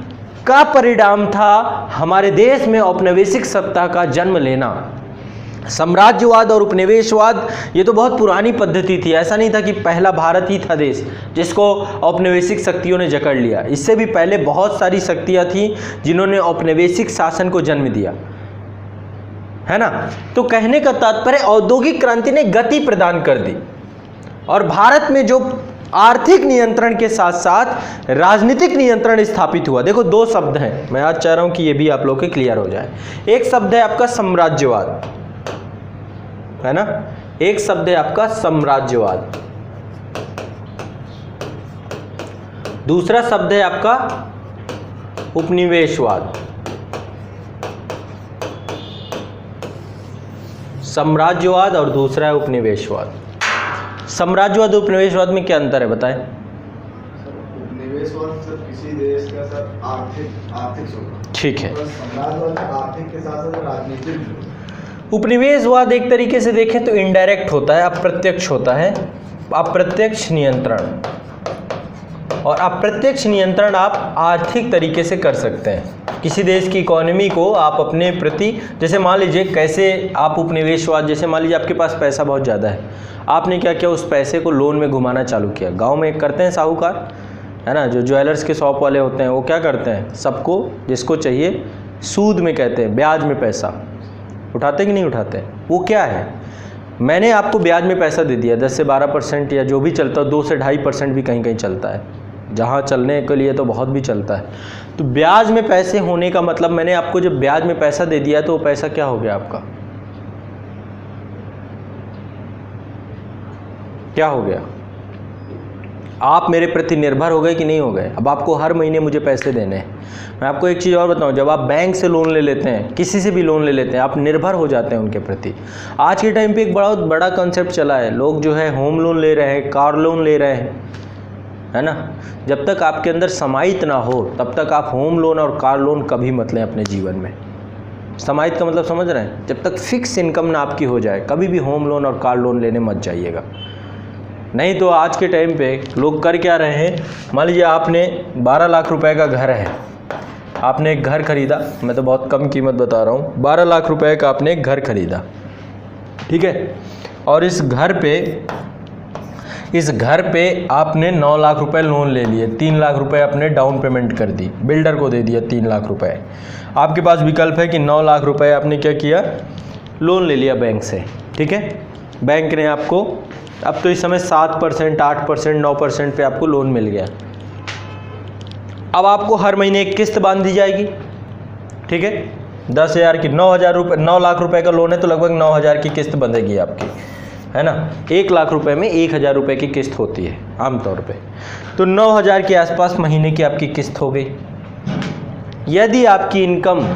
का परिणाम था हमारे देश में औपनिवेशिक सत्ता का जन्म लेना। साम्राज्यवाद और उपनिवेशवाद ये तो बहुत पुरानी पद्धति थी, ऐसा नहीं था कि पहला भारत ही था देश जिसको औपनिवेशिक शक्तियों ने जकड़ लिया। इससे भी पहले बहुत सारी शक्तियां थीं जिन्होंने औपनिवेशिक शासन को जन्म दिया, है ना। तो कहने का तात्पर्य औद्योगिक क्रांति ने गति प्रदान कर दी और भारत में जो आर्थिक नियंत्रण के साथ साथ राजनीतिक नियंत्रण स्थापित हुआ। देखो दो शब्द हैं, मैं आज चाह रहा हूं कि ये भी आप लोग के क्लियर हो जाए। एक शब्द है आपका साम्राज्यवाद, है ना, एक शब्द है आपका साम्राज्यवाद, दूसरा शब्द है आपका उपनिवेशवाद। साम्राज्यवाद और दूसरा है उपनिवेशवाद। साम्राज्यवाद और उपनिवेशवाद में क्या अंतर है बताएं? उपनिवेशवाद सर किसी देश का सर आर्थिक शोषण, ठीक है। साम्राज्यवाद आर्थिक के साथ साथ राजनीतिक। उपनिवेशवाद एक तरीके से देखें तो इनडायरेक्ट होता है, अप्रत्यक्ष होता है, अप्रत्यक्ष नियंत्रण। और अप्रत्यक्ष नियंत्रण आप आर्थिक तरीके से कर सकते हैं। किसी देश की इकोनॉमी को आप अपने प्रति, जैसे मान लीजिए कैसे आप उपनिवेशवाद, जैसे मान लीजिए आपके पास पैसा बहुत ज़्यादा है, आपने क्या किया, उस पैसे को लोन में घुमाना चालू किया। गांव में एक करते हैं साहूकार, है ना, जो ज्वेलर्स के शॉप वाले होते हैं, वो क्या करते हैं, सबको जिसको चाहिए सूद में कहते हैं, ब्याज में पैसा उठाते कि नहीं उठाते। वो क्या है, मैंने आपको ब्याज में पैसा दे दिया 10 से 12% या जो भी चलता है, 2 से 2.5% भी कहीं कहीं चलता है, जहाँ चलने के लिए तो बहुत भी चलता है। तो ब्याज में पैसे होने का मतलब, मैंने आपको जब ब्याज में पैसा दे दिया तो वो पैसा क्या हो गया आपका, क्या हो गया, आप मेरे प्रति निर्भर हो गए कि नहीं हो गए। अब आपको हर महीने मुझे पैसे देने हैं। मैं आपको एक चीज़ और बताऊं, जब आप बैंक से लोन ले लेते हैं, किसी से भी लोन ले लेते हैं, आप निर्भर हो जाते हैं उनके प्रति। आज के टाइम पे एक बहुत बड़ा कॉन्सेप्ट चला है, लोग जो है होम लोन ले रहे हैं, कार लोन ले रहे हैं, है ना। जब तक आपके अंदर समाहित ना हो तब तक आप होम लोन और कार लोन कभी मत लें अपने जीवन में। समाहित का मतलब समझ रहे हैं, जब तक फिक्स इनकम ना आपकी हो जाए कभी भी होम लोन और कार लोन लेने मत जाइएगा। नहीं तो आज के टाइम पे लोग कर क्या रहे हैं, मान लीजिए आपने 12 लाख रुपए का घर है, आपने एक घर खरीदा, मैं तो बहुत कम कीमत बता रहा हूँ, 12 लाख रुपए का आपने एक घर खरीदा, ठीक है। और इस घर पे आपने 9 लाख रुपए लोन ले लिए, 3 लाख रुपए आपने डाउन पेमेंट कर दी, बिल्डर को दे दिया 3 लाख रुपए। आपके पास विकल्प है कि 9 लाख रुपए आपने क्या किया, लोन ले लिया बैंक से, ठीक है। बैंक ने आपको, अब तो इस समय 7%, 8%, 9% पे आपको लोन मिल गया। अब आपको हर महीने एक किस्त बांध दी जाएगी, ठीक है, 10,000 की, 9,000 रुपये, 9 लाख रुपए का लोन है तो लगभग 9,000 की किस्त बंधेगी आपकी, है ना। 1 लाख रुपए में 1,000 रुपये की किस्त होती है आमतौर पे, तो 9,000 के आसपास महीने की आपकी किस्त हो गई। यदि आपकी इनकम,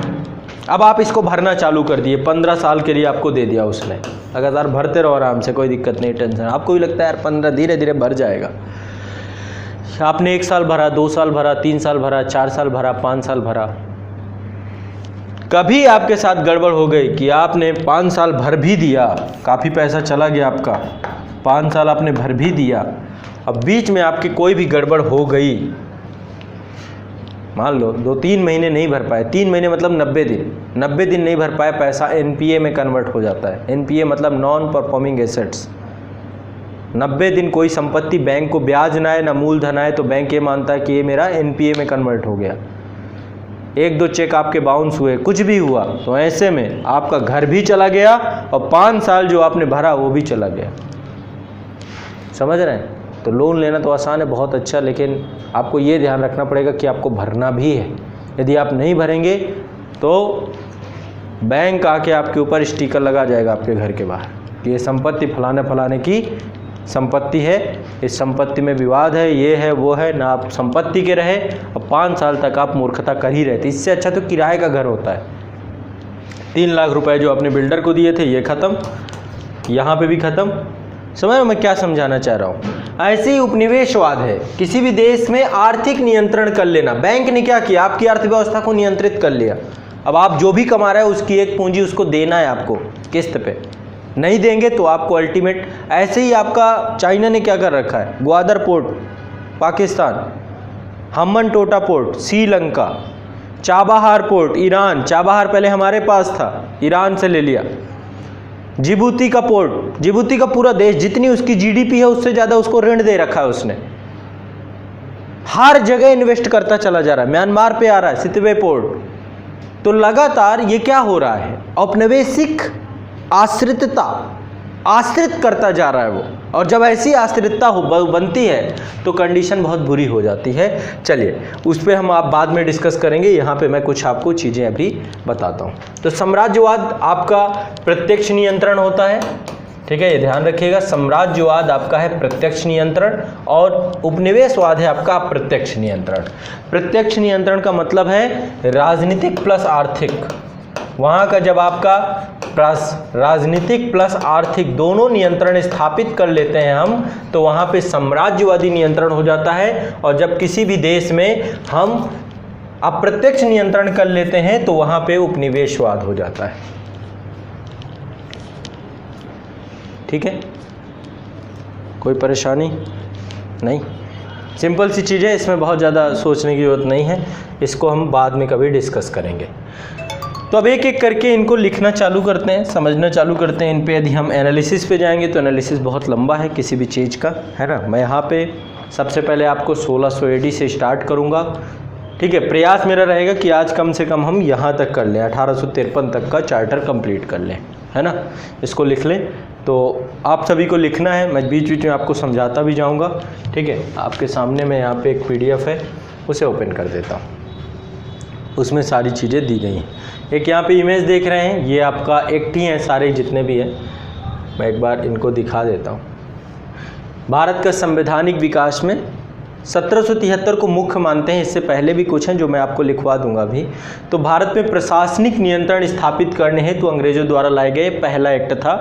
अब आप इसको भरना चालू कर दिए, 15 साल के लिए आपको दे दिया उसने, लगातार भरते रहो आराम से, कोई दिक्कत नहीं, टेंशन। आपको भी लगता है यार 15 धीरे धीरे भर जाएगा। आपने 1 साल भरा, 2 साल भरा, 3 साल भरा, 4 साल भरा, 5 साल भरा। कभी आपके साथ गड़बड़ हो गई कि आपने 5 साल भर भी दिया, काफ़ी पैसा चला गया आपका, 5 साल आपने भर भी दिया, अब बीच में आपकी कोई भी गड़बड़ हो गई, मान लो 2-3 महीने नहीं भर पाए, 3 महीने मतलब 90 दिन, 90 दिन नहीं भर पाए, पैसा NPA में कन्वर्ट हो जाता है। NPA मतलब नॉन परफॉर्मिंग एसेट्स, 90 दिन कोई संपत्ति बैंक को ब्याज ना आए ना मूलधन आए तो बैंक ये मानता है कि ये मेरा NPA में कन्वर्ट हो गया। 1-2 चेक आपके बाउंस हुए, कुछ भी हुआ, तो ऐसे में आपका घर भी चला गया और 5 साल जो आपने भरा वो भी चला गया। समझ रहे हैं? तो लोन लेना तो आसान है, बहुत अच्छा, लेकिन आपको ये ध्यान रखना पड़ेगा कि आपको भरना भी है। यदि आप नहीं भरेंगे तो बैंक आके आपके ऊपर स्टिकर लगा जाएगा आपके घर के बाहर कि ये संपत्ति फलाने फलाने की संपत्ति है, इस संपत्ति में विवाद है, ये है वो है, ना आप संपत्ति के रहे और 5 साल तक आप मूर्खता कर ही रहे थे। इससे अच्छा तो किराए का घर होता है। 3 लाख रुपए जो आपने बिल्डर को दिए थे ये ख़त्म, यहाँ पे भी ख़त्म। समझ में मैं क्या समझाना चाह रहा हूँ? ऐसे ही उपनिवेशवाद है, किसी भी देश में आर्थिक नियंत्रण कर लेना। बैंक ने क्या किया, आपकी अर्थव्यवस्था को नियंत्रित कर लिया। अब आप जो भी कमा रहे हैं उसकी एक पूंजी उसको देना है आपको किस्त पे, नहीं देंगे तो आपको अल्टीमेट। ऐसे ही आपका चाइना ने क्या कर रखा है, Gwadar port Pakistan, Hambantota port Sri Lanka, Chabahar port Iran, Chabahar पहले हमारे पास था, ईरान से ले लिया। जिबूती का पोर्ट, जिबूती का पूरा देश जितनी उसकी GDP है उससे ज़्यादा उसको ऋण दे रखा है उसने, हर जगह इन्वेस्ट करता चला जा रहा है। म्यांमार पे आ रहा है सितवे पोर्ट। तो लगातार ये क्या हो रहा है, औपनिवेशिक आश्रितता, आश्रित करता जा रहा है वो। और जब ऐसी आश्रितता बनती है तो कंडीशन बहुत बुरी हो जाती है। चलिए उस पर हम आप बाद में डिस्कस करेंगे, यहाँ पे मैं कुछ आपको चीज़ें अभी बताता हूँ। तो साम्राज्यवाद आपका प्रत्यक्ष नियंत्रण होता है, ठीक है, ये ध्यान रखिएगा। साम्राज्यवाद आपका है प्रत्यक्ष नियंत्रण और उपनिवेशवाद है आपका अप्रत्यक्ष नियंत्रण। प्रत्यक्ष नियंत्रण का मतलब है राजनीतिक प्लस आर्थिक। वहाँ का जब आपका राजनीतिक प्लस आर्थिक दोनों नियंत्रण स्थापित कर लेते हैं हम, तो वहाँ पे साम्राज्यवादी नियंत्रण हो जाता है। और जब किसी भी देश में हम अप्रत्यक्ष नियंत्रण कर लेते हैं तो वहाँ पे उपनिवेशवाद हो जाता है। ठीक है, कोई परेशानी नहीं, सिंपल सी चीज़ है, इसमें बहुत ज़्यादा सोचने की ज़रूरत नहीं है, इसको हम बाद में कभी डिस्कस करेंगे। तो अब एक एक करके इनको लिखना चालू करते हैं, समझना चालू करते हैं इन पे। यदि हम एनालिसिस पे जाएंगे तो एनालिसिस बहुत लंबा है किसी भी चीज़ का, है ना। मैं यहाँ पे सबसे पहले आपको 1600 AD से स्टार्ट करूँगा, ठीक है। प्रयास मेरा रहेगा कि आज कम से कम हम यहाँ तक कर लें, 1853 तक का चार्टर कंप्लीट कर लें, है ना। इसको लिख लें। तो आप सभी को लिखना है, मैं बीच बीच में आपको समझाता भी जाऊँगा, ठीक है। आपके सामने में यहाँ पे एक PDF है, उसे ओपन कर देता हूँ, उसमें सारी चीज़ें दी गई हैं। एक यहाँ पे इमेज देख रहे हैं, ये आपका एक्ट ही हैं सारे जितने भी हैं, मैं एक बार इनको दिखा देता हूँ। भारत का संवैधानिक विकास में 1773 को मुख्य मानते हैं, इससे पहले भी कुछ हैं जो मैं आपको लिखवा दूंगा अभी। तो भारत में प्रशासनिक नियंत्रण स्थापित करने हेतु अंग्रेजों द्वारा लाए गए पहला एक्ट था,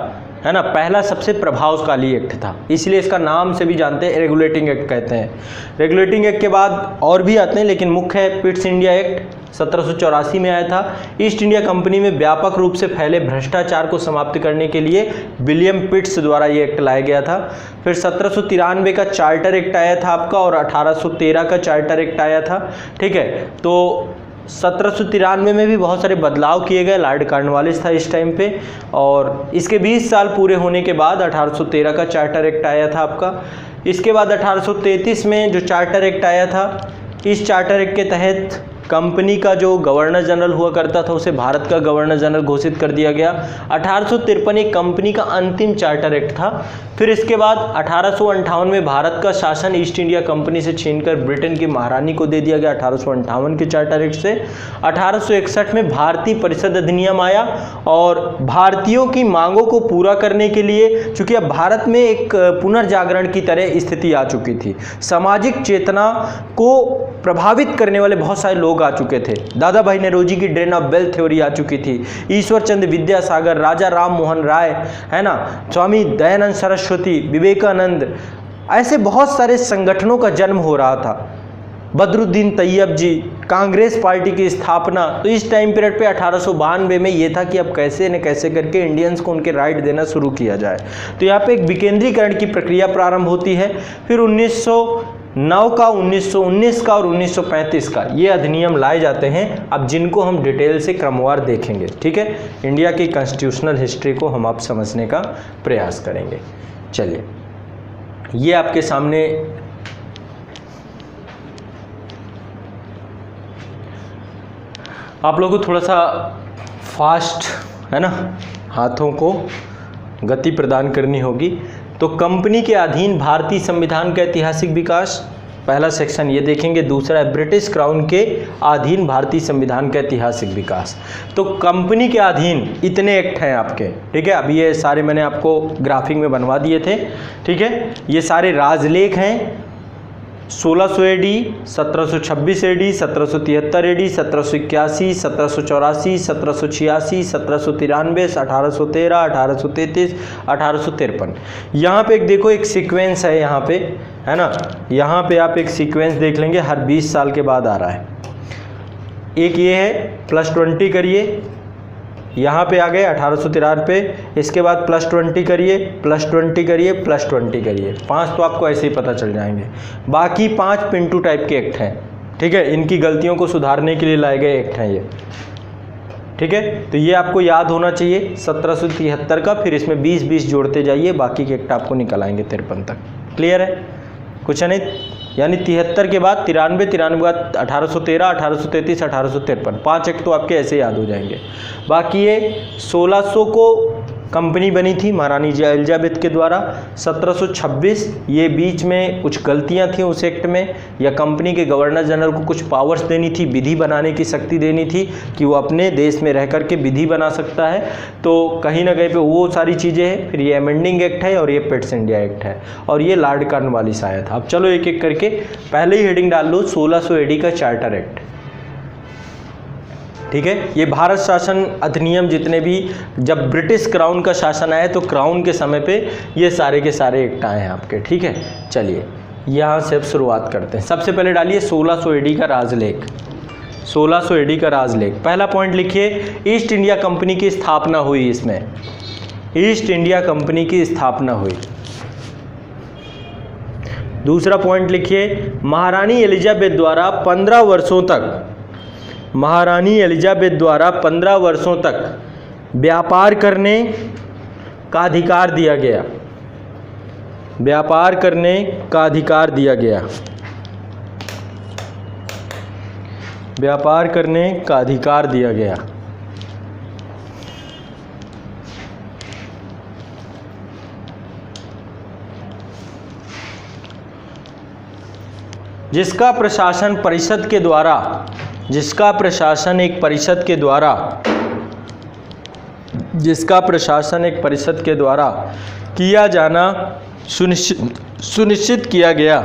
है ना। पहला सबसे प्रभावशाली एक्ट था, इसलिए इसका नाम से भी जानते हैं, रेगुलेटिंग एक्ट कहते हैं। रेगुलेटिंग एक्ट के बाद और भी आते हैं, लेकिन मुख्य है पिट्स इंडिया एक्ट, 1784 में आया था। ईस्ट इंडिया कंपनी में व्यापक रूप से फैले भ्रष्टाचार को समाप्त करने के लिए विलियम पिट्स द्वारा ये एक्ट लाया गया था। फिर 1793 का चार्टर एक्ट आया था आपका, और 1813 का चार्टर एक्ट आया था, ठीक है। तो 1793 में भी बहुत सारे बदलाव किए गए, लॉर्ड कॉर्नवालिस था इस टाइम पे, और इसके 20 साल पूरे होने के बाद 1813 का चार्टर एक्ट आया था आपका। इसके बाद 1833 में जो चार्टर एक्ट आया था, इस चार्टर एक्ट के तहत कंपनी का जो गवर्नर जनरल हुआ करता था उसे भारत का गवर्नर जनरल घोषित कर दिया गया। 1853 एक कंपनी का अंतिम चार्टर एक्ट था। फिर इसके बाद 1858 में भारत का शासन ईस्ट इंडिया कंपनी से छीनकर ब्रिटेन की महारानी को दे दिया गया 1858 के चार्टर एक्ट से। 1861 में भारतीय परिषद अधिनियम आया, और भारतीयों की मांगों को पूरा करने के लिए, चूंकि अब भारत में एक पुनर्जागरण की तरह स्थिति आ चुकी थी, सामाजिक चेतना को प्रभावित करने वाले बहुत सारे लोग आ चुके थे। दादा भाई नौरोजी की ड्रेन ऑफ वेल्थ थ्योरी आ चुकी थी, ईश्वर चंद्र विद्यासागर, राजा राम मोहन राय, है ना, स्वामी दयानंद सरस्वती, विवेकानंद, ऐसे बहुत सारे संगठनों का जन्म हो रहा था। बदरुद्दीन तैयब जी, कांग्रेस पार्टी की स्थापना। तो इस टाइम पीरियड पे 1892 में ये था कि अब कैसे न कैसे करके इंडियंस को उनके राइट देना शुरू किया जाए। तो यहाँ पे एक विकेंद्रीकरण की प्रक्रिया प्रारंभ होती है। फिर 1909 का, 1919 का और 1935 का ये अधिनियम लाए जाते हैं, अब जिनको हम डिटेल से क्रमवार देखेंगे, ठीक है। इंडिया की कॉन्स्टिट्यूशनल हिस्ट्री को हम आप समझने का प्रयास करेंगे। चलिए ये आपके सामने आप लोगों को थोड़ा सा फास्ट है ना, हाथों को गति प्रदान करनी होगी। तो कंपनी के अधीन भारतीय संविधान का ऐतिहासिक विकास, पहला सेक्शन ये देखेंगे। दूसरा है ब्रिटिश क्राउन के अधीन भारतीय संविधान का ऐतिहासिक विकास। तो कंपनी के अधीन इतने एक्ट हैं आपके, ठीक है। अभी ये सारे मैंने आपको ग्राफिक में बनवा दिए थे, ठीक है। ये सारे राजलेख हैं। 1600 AD, 1726 AD, 1773 AD, 1781, 1784, 1786, 1793, 1813, 1833, 1853। यहाँ पे एक देखो, एक सीक्वेंस है यहाँ पे, है ना। यहाँ पे आप एक सीक्वेंस देख लेंगे, हर 20 साल के बाद आ रहा है। एक ये है +20 करिए, यहाँ पे आ गए 1893 पे। इसके बाद +20 करिए, +20 करिए, +20 करिए। 5 तो आपको ऐसे ही पता चल जाएंगे। बाकी 5 पिंटू टाइप के एक्ट हैं, ठीक है। इनकी गलतियों को सुधारने के लिए लाए गए एक्ट हैं ये, ठीक है। तो ये आपको याद होना चाहिए 1773 का। फिर इसमें 20-20 जोड़ते जाइए, बाकी के एक्ट आपको निकल आएंगे 53 तक। क्लियर है? कुछ है नहीं, यानी 73 के बाद 93, 93 के बाद 1813, 1833, 1853। 5 एक्ट तो आपके ऐसे याद हो जाएंगे। बाकी ये 1600 को कंपनी बनी थी महारानी एलिजाबेथ के द्वारा। 1726 ये बीच में कुछ गलतियां थी उस एक्ट में, या कंपनी के गवर्नर जनरल को कुछ पावर्स देनी थी, विधि बनाने की शक्ति देनी थी कि वो अपने देश में रह कर के विधि बना सकता है। तो कहीं ना कहीं पे वो सारी चीज़ें हैं। फिर ये अमेंडिंग एक्ट है और ये पेट्स इंडिया एक्ट है, और ये लॉर्ड कॉर्नवालिस आया था। अब चलो एक एक करके, पहले ही हेडिंग डाल लो 1600 AD का चार्टर एक्ट, ठीक है। ये भारत शासन अधिनियम जितने भी, जब ब्रिटिश क्राउन का शासन आया तो क्राउन के समय पे ये सारे के सारे एक्ट आए हैं आपके, ठीक है। चलिए यहाँ से अब शुरुआत करते हैं। सबसे पहले डालिए 1600 AD का राजलेख। 1600 AD का राजलेख, पहला पॉइंट लिखिए, ईस्ट इंडिया कंपनी की स्थापना हुई। इसमें ईस्ट इंडिया कंपनी की स्थापना हुई। दूसरा पॉइंट लिखिए, महारानी एलिजाबेथ द्वारा 15 वर्षों तक, महारानी एलिजाबेथ द्वारा 15 वर्षों तक व्यापार करने का अधिकार दिया गया। व्यापार करने का अधिकार दिया गया। व्यापार करने का अधिकार दिया गया। जिसका प्रशासन परिषद के द्वारा, जिसका प्रशासन एक परिषद के द्वारा, जिसका प्रशासन एक परिषद के द्वारा किया जाना सुनिश्चित किया गया।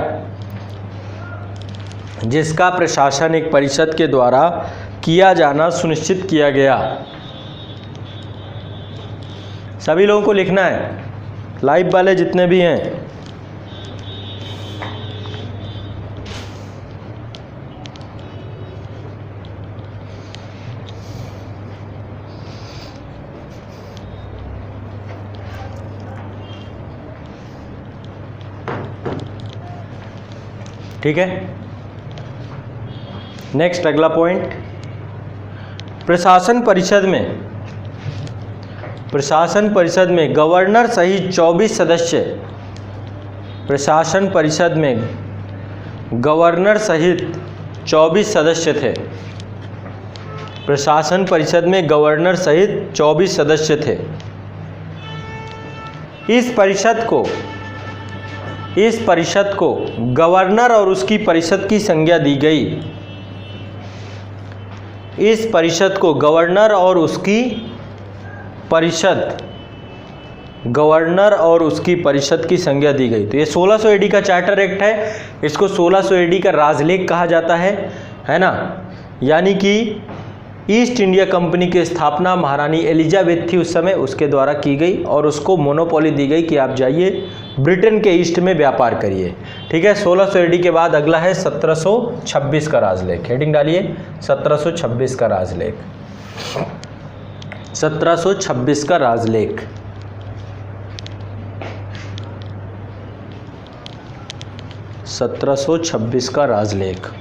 जिसका प्रशासन एक परिषद के द्वारा किया जाना सुनिश्चित किया गया। सभी लोगों को लिखना है, लाइव वाले जितने भी हैं। ठीक है। नेक्स्ट अगला पॉइंट, प्रशासन परिषद में, प्रशासन परिषद में गवर्नर सहित 24 सदस्य, प्रशासन परिषद में गवर्नर सहित 24 सदस्य थे। प्रशासन परिषद में गवर्नर सहित 24 सदस्य थे। इस परिषद को गवर्नर और उसकी परिषद की संज्ञा दी गई। इस परिषद को गवर्नर और उसकी परिषद, गवर्नर और उसकी परिषद की संज्ञा दी गई। तो ये 1600 AD का चार्टर एक्ट है। इसको 1600 AD का राजलेख कहा जाता है ना। यानी कि ईस्ट इंडिया कंपनी की स्थापना महारानी एलिजाबेथ थी उस समय, उसके द्वारा की गई, और उसको मोनोपोली दी गई कि आप जाइए ब्रिटेन के ईस्ट में व्यापार करिए। ठीक है। 1600 AD के बाद अगला है 1726 का राजलेख। हेडिंग डालिए 1726 का राजलेख। 1726 का राजलेख। का राजलेख।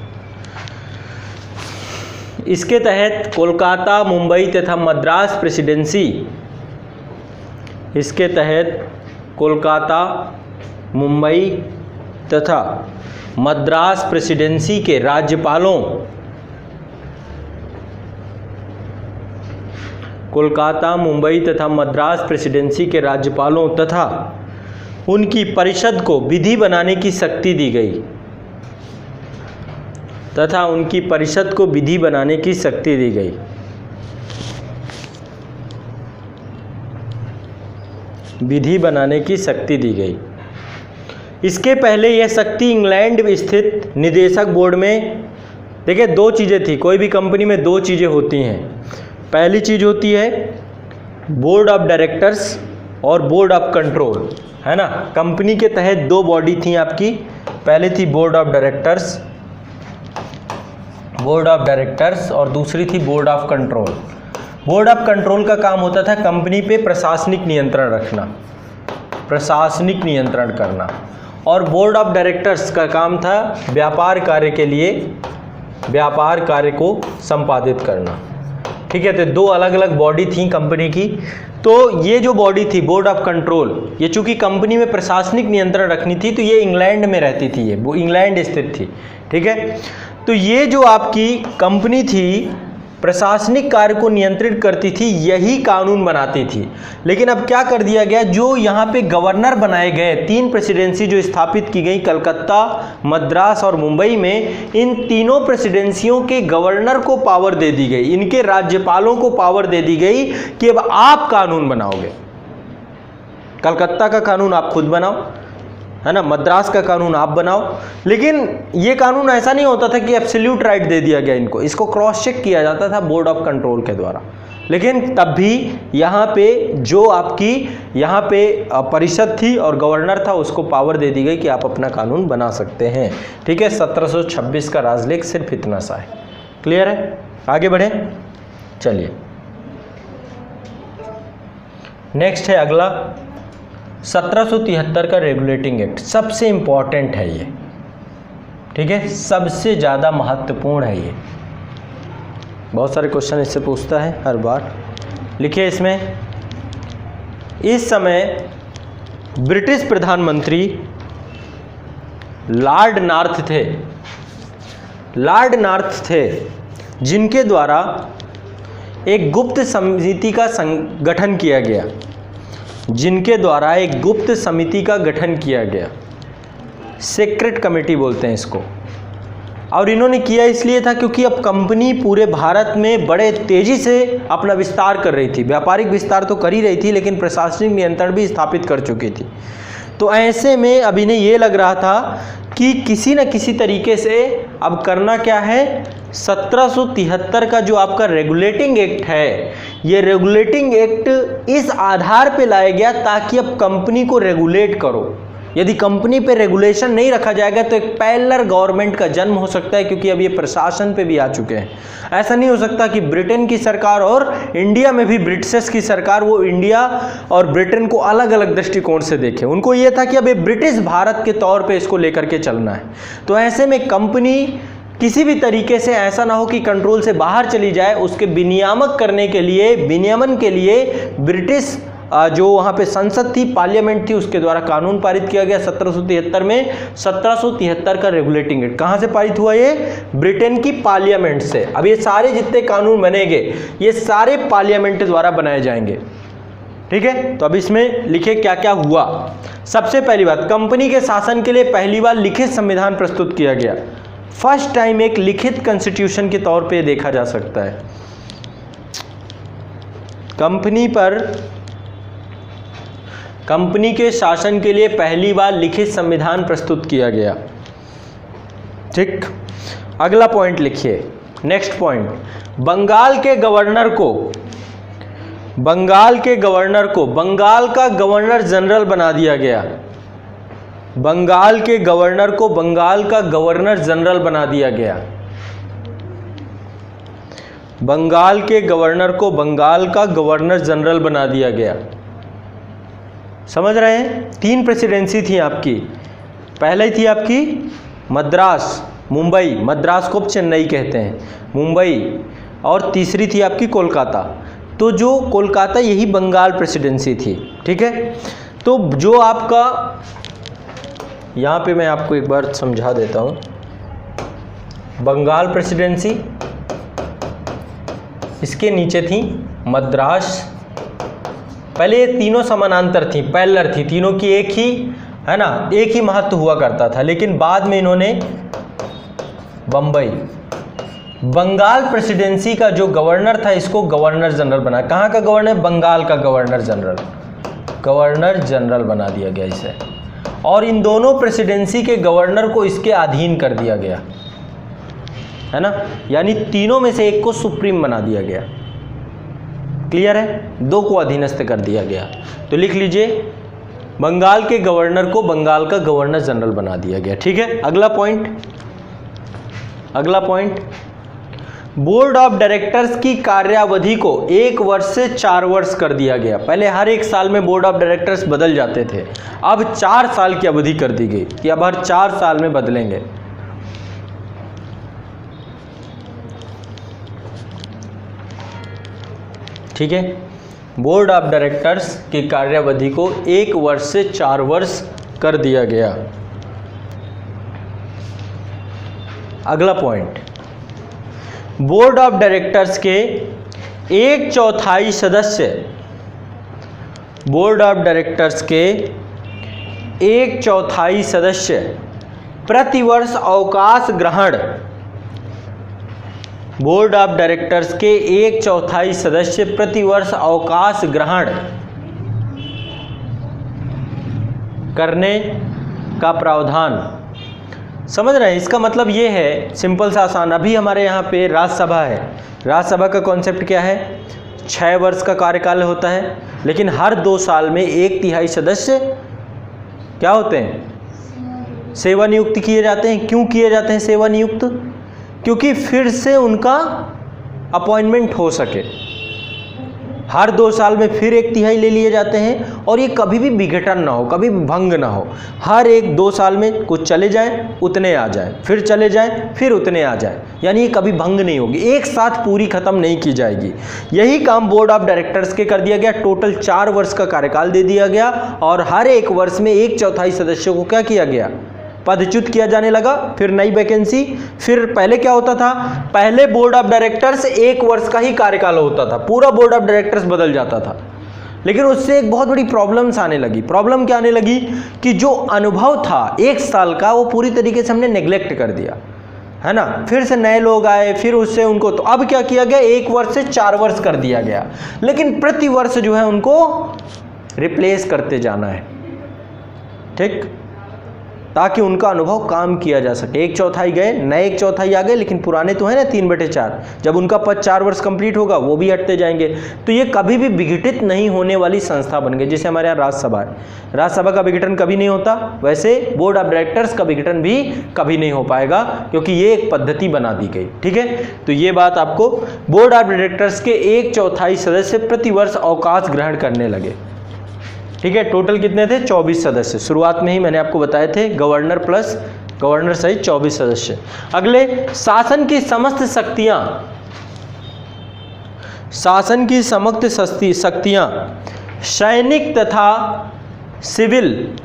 इसके तहत कोलकाता, मुंबई तथा मद्रास प्रेसिडेंसी, इसके तहत कोलकाता, मुंबई तथा मद्रास प्रेसिडेंसी के राज्यपालों, कोलकाता, मुंबई तथा मद्रास प्रेसिडेंसी के राज्यपालों तथा उनकी परिषद को विधि बनाने की शक्ति दी गई, तथा उनकी परिषद को विधि बनाने की शक्ति दी गई। विधि बनाने की शक्ति दी गई। इसके पहले यह शक्ति इंग्लैंड स्थित निदेशक बोर्ड में, देखिए दो चीज़ें थी, कोई भी कंपनी में दो चीज़ें होती हैं। पहली चीज़ होती है बोर्ड ऑफ डायरेक्टर्स और बोर्ड ऑफ कंट्रोल, है ना। कंपनी के तहत दो बॉडी थी आपकी, पहले थी बोर्ड ऑफ डायरेक्टर्स और दूसरी थी board of control. Board of control का काम होता था कंपनी पे प्रशासनिक नियंत्रण रखना, प्रशासनिक नियंत्रण करना, और बोर्ड ऑफ डायरेक्टर्स का काम था व्यापार कार्य के लिए व्यापार कार्य को संपादित करना। ठीक है, तो दो अलग अलग बॉडी थी कंपनी की। तो ये जो बॉडी थी बोर्ड ऑफ कंट्रोल, ये चूंकि कंपनी में प्रशासनिक नियंत्रण रखनी थी तो ये इंग्लैंड में रहती थी, ये वो इंग्लैंड स्थित थी। ठीक है, तो ये जो आपकी कंपनी थी प्रशासनिक कार्य को नियंत्रित करती थी, यही कानून बनाती थी। लेकिन अब क्या कर दिया गया, जो यहाँ पे गवर्नर बनाए गए, तीन प्रेसिडेंसी जो स्थापित की गई कलकत्ता, मद्रास और मुंबई में, इन तीनों प्रेसिडेंसियों के गवर्नर को पावर दे दी गई, इनके राज्यपालों को पावर दे दी गई कि अब आप कानून बनाओगे। कलकत्ता का कानून आप खुद बनाओ, है ना, मद्रास का कानून आप बनाओ। लेकिन ये कानून ऐसा नहीं होता था कि एब्सोल्यूट राइट दे दिया गया इनको, इसको क्रॉस चेक किया जाता था बोर्ड ऑफ कंट्रोल के द्वारा। लेकिन तब भी यहाँ पे जो आपकी यहाँ पे परिषद थी और गवर्नर था, उसको पावर दे दी गई कि आप अपना कानून बना सकते हैं। ठीक है, 1726 का राजलेख सिर्फ इतना सा है। क्लियर है, आगे बढ़े। चलिए नेक्स्ट है अगला 1773 का रेगुलेटिंग एक्ट, सबसे इंपॉर्टेंट है ये। ठीक है, सबसे ज़्यादा महत्वपूर्ण है ये, बहुत सारे क्वेश्चन इससे पूछता है हर बार। लिखिए इसमें, इस समय ब्रिटिश प्रधानमंत्री लॉर्ड नॉर्थ थे, लॉर्ड नॉर्थ थे, जिनके द्वारा एक गुप्त समिति का गठन किया गया, जिनके द्वारा एक गुप्त समिति का गठन किया गया, सीक्रेट कमेटी बोलते हैं इसको। और इन्होंने किया इसलिए था क्योंकि अब कंपनी पूरे भारत में बड़े तेजी से अपना विस्तार कर रही थी, व्यापारिक विस्तार तो कर ही रही थी लेकिन प्रशासनिक नियंत्रण भी स्थापित कर चुकी थी। तो ऐसे में अब इन्हें ये लग रहा था कि किसी न किसी तरीके से अब करना क्या है, 1773 का जो आपका रेगुलेटिंग एक्ट है, ये रेगुलेटिंग एक्ट इस आधार पे लाया गया ताकि अब कंपनी को रेगुलेट करो। यदि कंपनी पे रेगुलेशन नहीं रखा जाएगा तो एक पैरेलल गवर्नमेंट का जन्म हो सकता है, क्योंकि अब ये प्रशासन पे भी आ चुके हैं। ऐसा नहीं हो सकता कि ब्रिटेन की सरकार और इंडिया में भी ब्रिटिश की सरकार वो इंडिया और ब्रिटेन को अलग अलग दृष्टिकोण से देखे। उनको ये था कि अब ये ब्रिटिश भारत के तौर पे इसको लेकर के चलना है। तो ऐसे में कंपनी किसी भी तरीके से ऐसा ना हो कि कंट्रोल से बाहर चली जाए, उसके विनियामक करने के लिए, विनियमन के लिए ब्रिटिश जो वहाँ पे संसद थी, पार्लियामेंट थी, उसके द्वारा कानून पारित किया गया 1773 में। 1773 का रेगुलेटिंग एक्ट कहाँ से पारित हुआ? ये ब्रिटेन की पार्लियामेंट से। अब ये सारे जितने कानून बनेंगे ये सारे पार्लियामेंट द्वारा बनाए जाएंगे। ठीक है, तो अब इसमें लिखे क्या क्या हुआ। सबसे पहली बात, कंपनी के शासन के लिए पहली बार लिखित संविधान प्रस्तुत किया गया। फर्स्ट टाइम एक लिखित कॉन्स्टिट्यूशन के तौर पे देखा जा सकता है। कंपनी के शासन के लिए पहली बार लिखित संविधान प्रस्तुत किया गया। ठीक, अगला पॉइंट लिखिए, नेक्स्ट पॉइंट, बंगाल के गवर्नर को बंगाल का गवर्नर जनरल बना दिया गया। बंगाल के गवर्नर को बंगाल का गवर्नर जनरल बना दिया गया। बंगाल के गवर्नर को बंगाल का गवर्नर जनरल बना दिया गया। समझ रहे हैं? 3 प्रेसिडेंसी थी आपकी। पहले थी आपकी मद्रास, मुंबई, मद्रास को चेन्नई कहते हैं, मुंबई, और तीसरी थी आपकी कोलकाता। तो जो कोलकाता यही बंगाल प्रेसिडेंसी थी। ठीक है, तो जो आपका यहाँ पे मैं आपको एक बार समझा देता हूँ। बंगाल प्रेसिडेंसी, इसके नीचे थी मद्रास। पहले ये तीनों समानांतर थी, पैरेलल थी, तीनों की एक ही, है ना, एक ही महत्व हुआ करता था। लेकिन बाद में इन्होंने बम्बई, बंगाल प्रेसिडेंसी का जो गवर्नर था इसको गवर्नर जनरल बनाया। कहाँ का गवर्नर? बंगाल का गवर्नर जनरल, गवर्नर जनरल बना दिया गया इसे। और इन दोनों प्रेसिडेंसी के गवर्नर को इसके अधीन कर दिया गया, है ना, यानी तीनों में से एक को सुप्रीम बना दिया गया। क्लियर है? दो को अधीनस्थ कर दिया गया। तो लिख लीजिए, बंगाल के गवर्नर को बंगाल का गवर्नर जनरल बना दिया गया। ठीक है, अगला पॉइंट, अगला पॉइंट, बोर्ड ऑफ डायरेक्टर्स की कार्यावधि को 1 वर्ष से 4 वर्ष कर दिया गया। पहले हर एक साल में बोर्ड ऑफ डायरेक्टर्स बदल जाते थे, अब 4 साल की अवधि कर दी गई कि अब हर 4 साल में बदलेंगे। ठीक है, बोर्ड ऑफ डायरेक्टर्स की कार्यावधि को 1 वर्ष से 4 वर्ष कर दिया गया। अगला पॉइंट, बोर्ड ऑफ डायरेक्टर्स के 1/4 सदस्य, बोर्ड ऑफ डायरेक्टर्स के 1/4 सदस्य प्रतिवर्ष अवकाश ग्रहण, बोर्ड ऑफ डायरेक्टर्स के 1/4 सदस्य प्रतिवर्ष अवकाश ग्रहण करने का प्रावधान। समझ रहे हैं? इसका मतलब ये है, सिंपल सा आसान, अभी हमारे यहाँ पे राज्यसभा है। राज्यसभा का कॉन्सेप्ट क्या है? 6 वर्ष का कार्यकाल होता है, लेकिन हर 2 साल में 1/3 सदस्य क्या होते हैं? सेवानियुक्त किए जाते हैं। क्यों किए जाते हैं सेवानियुक्त? क्योंकि फिर से उनका अपॉइंटमेंट हो सके। हर 2 साल में फिर 1/3 ले लिए जाते हैं और ये कभी भी विघटन ना हो, कभी भंग ना हो। हर 1-2 साल में कुछ चले जाएं, उतने आ जाएं, फिर चले जाएं, फिर उतने आ जाएं, यानी ये कभी भंग नहीं होगी, एक साथ पूरी खत्म नहीं की जाएगी। यही काम बोर्ड ऑफ डायरेक्टर्स के कर दिया गया। टोटल 4 वर्ष का कार्यकाल दे दिया गया और हर 1 वर्ष में 1/4 सदस्यों को क्या किया गया? पदच्युत किया जाने लगा। फिर नई वैकेंसी। फिर पहले क्या होता था? पहले बोर्ड ऑफ डायरेक्टर्स 1 वर्ष का ही कार्यकाल होता था, पूरा बोर्ड ऑफ डायरेक्टर्स बदल जाता था। लेकिन उससे एक बहुत बड़ी प्रॉब्लम्स आने लगी। प्रॉब्लम क्या आने लगी कि जो अनुभव था 1 साल का, वो पूरी तरीके से हमने नेग्लेक्ट कर दिया, है ना। फिर से नए लोग आए, फिर उससे उनको, तो अब क्या किया गया? 1 वर्ष से 4 वर्ष कर दिया गया, लेकिन प्रति वर्ष जो है उनको रिप्लेस करते जाना है, ठीक, ताकि उनका अनुभव काम किया जा सके। 1/4 गए, नए 1/4 आ गए, लेकिन पुराने तो है ना 3/4। जब उनका पद 4 वर्ष कंप्लीट होगा वो भी हटते जाएंगे। तो ये कभी भी विघटित नहीं होने वाली संस्था बन गई। जैसे हमारे यहाँ राज्यसभा है, राज्यसभा का विघटन कभी नहीं होता, वैसे बोर्ड ऑफ डायरेक्टर्स का विघटन भी कभी नहीं हो पाएगा, क्योंकि ये एक पद्धति बना दी गई। ठीक है, तो ये बात आपको, बोर्ड ऑफ डायरेक्टर्स के 1/4 सदस्य प्रतिवर्ष अवकाश ग्रहण करने लगे। ठीक है, टोटल कितने थे? 24 सदस्य। शुरुआत में ही मैंने आपको बताए थे, गवर्नर प्लस गवर्नर सहित 24 सदस्य। अगले, शासन की समस्त शक्तियां, शासन की समस्त शक्तियां सैनिक तथा सिविल,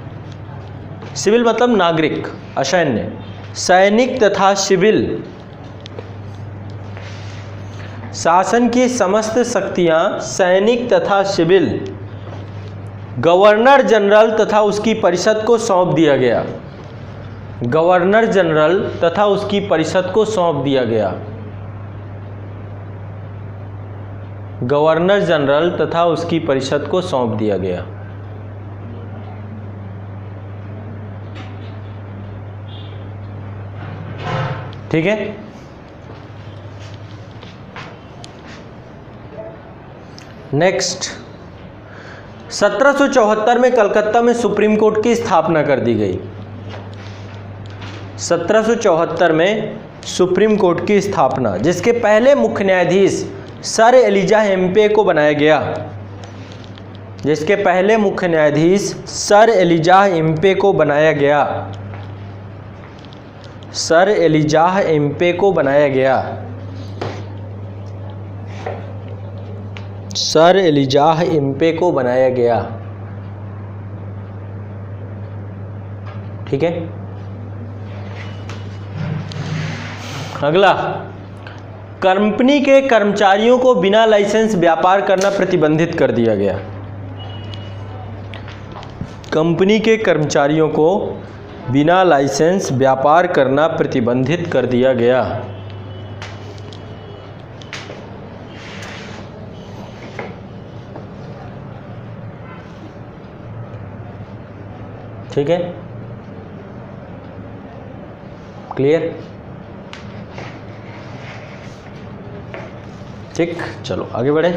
सिविल मतलब नागरिक, असैन्य, सैनिक तथा सिविल, शासन की समस्त शक्तियां सैनिक तथा सिविल गवर्नर जनरल तथा उसकी परिषद को सौंप दिया गया। गवर्नर जनरल तथा उसकी परिषद को सौंप दिया गया। गवर्नर जनरल तथा उसकी परिषद को सौंप दिया गया। ठीक है, नेक्स्ट, 1774 में कलकत्ता में सुप्रीम कोर्ट की स्थापना कर दी गई। 1774 में सुप्रीम कोर्ट की स्थापना, जिसके पहले मुख्य न्यायाधीश सर एलिजा हेम्पे को बनाया गया। जिसके पहले मुख्य न्यायाधीश सर एलिजा हेम्पे को बनाया गया। सर एलिजा हेम्पे को बनाया गया। सर एलिजाह इम्पे को बनाया गया। ठीक है। अगला, कंपनी के कर्मचारियों को बिना लाइसेंस व्यापार करना प्रतिबंधित कर दिया गया। कंपनी के कर्मचारियों को बिना लाइसेंस व्यापार करना प्रतिबंधित कर दिया गया। ठीक है, क्लियर? ठीक, चलो आगे बढ़े।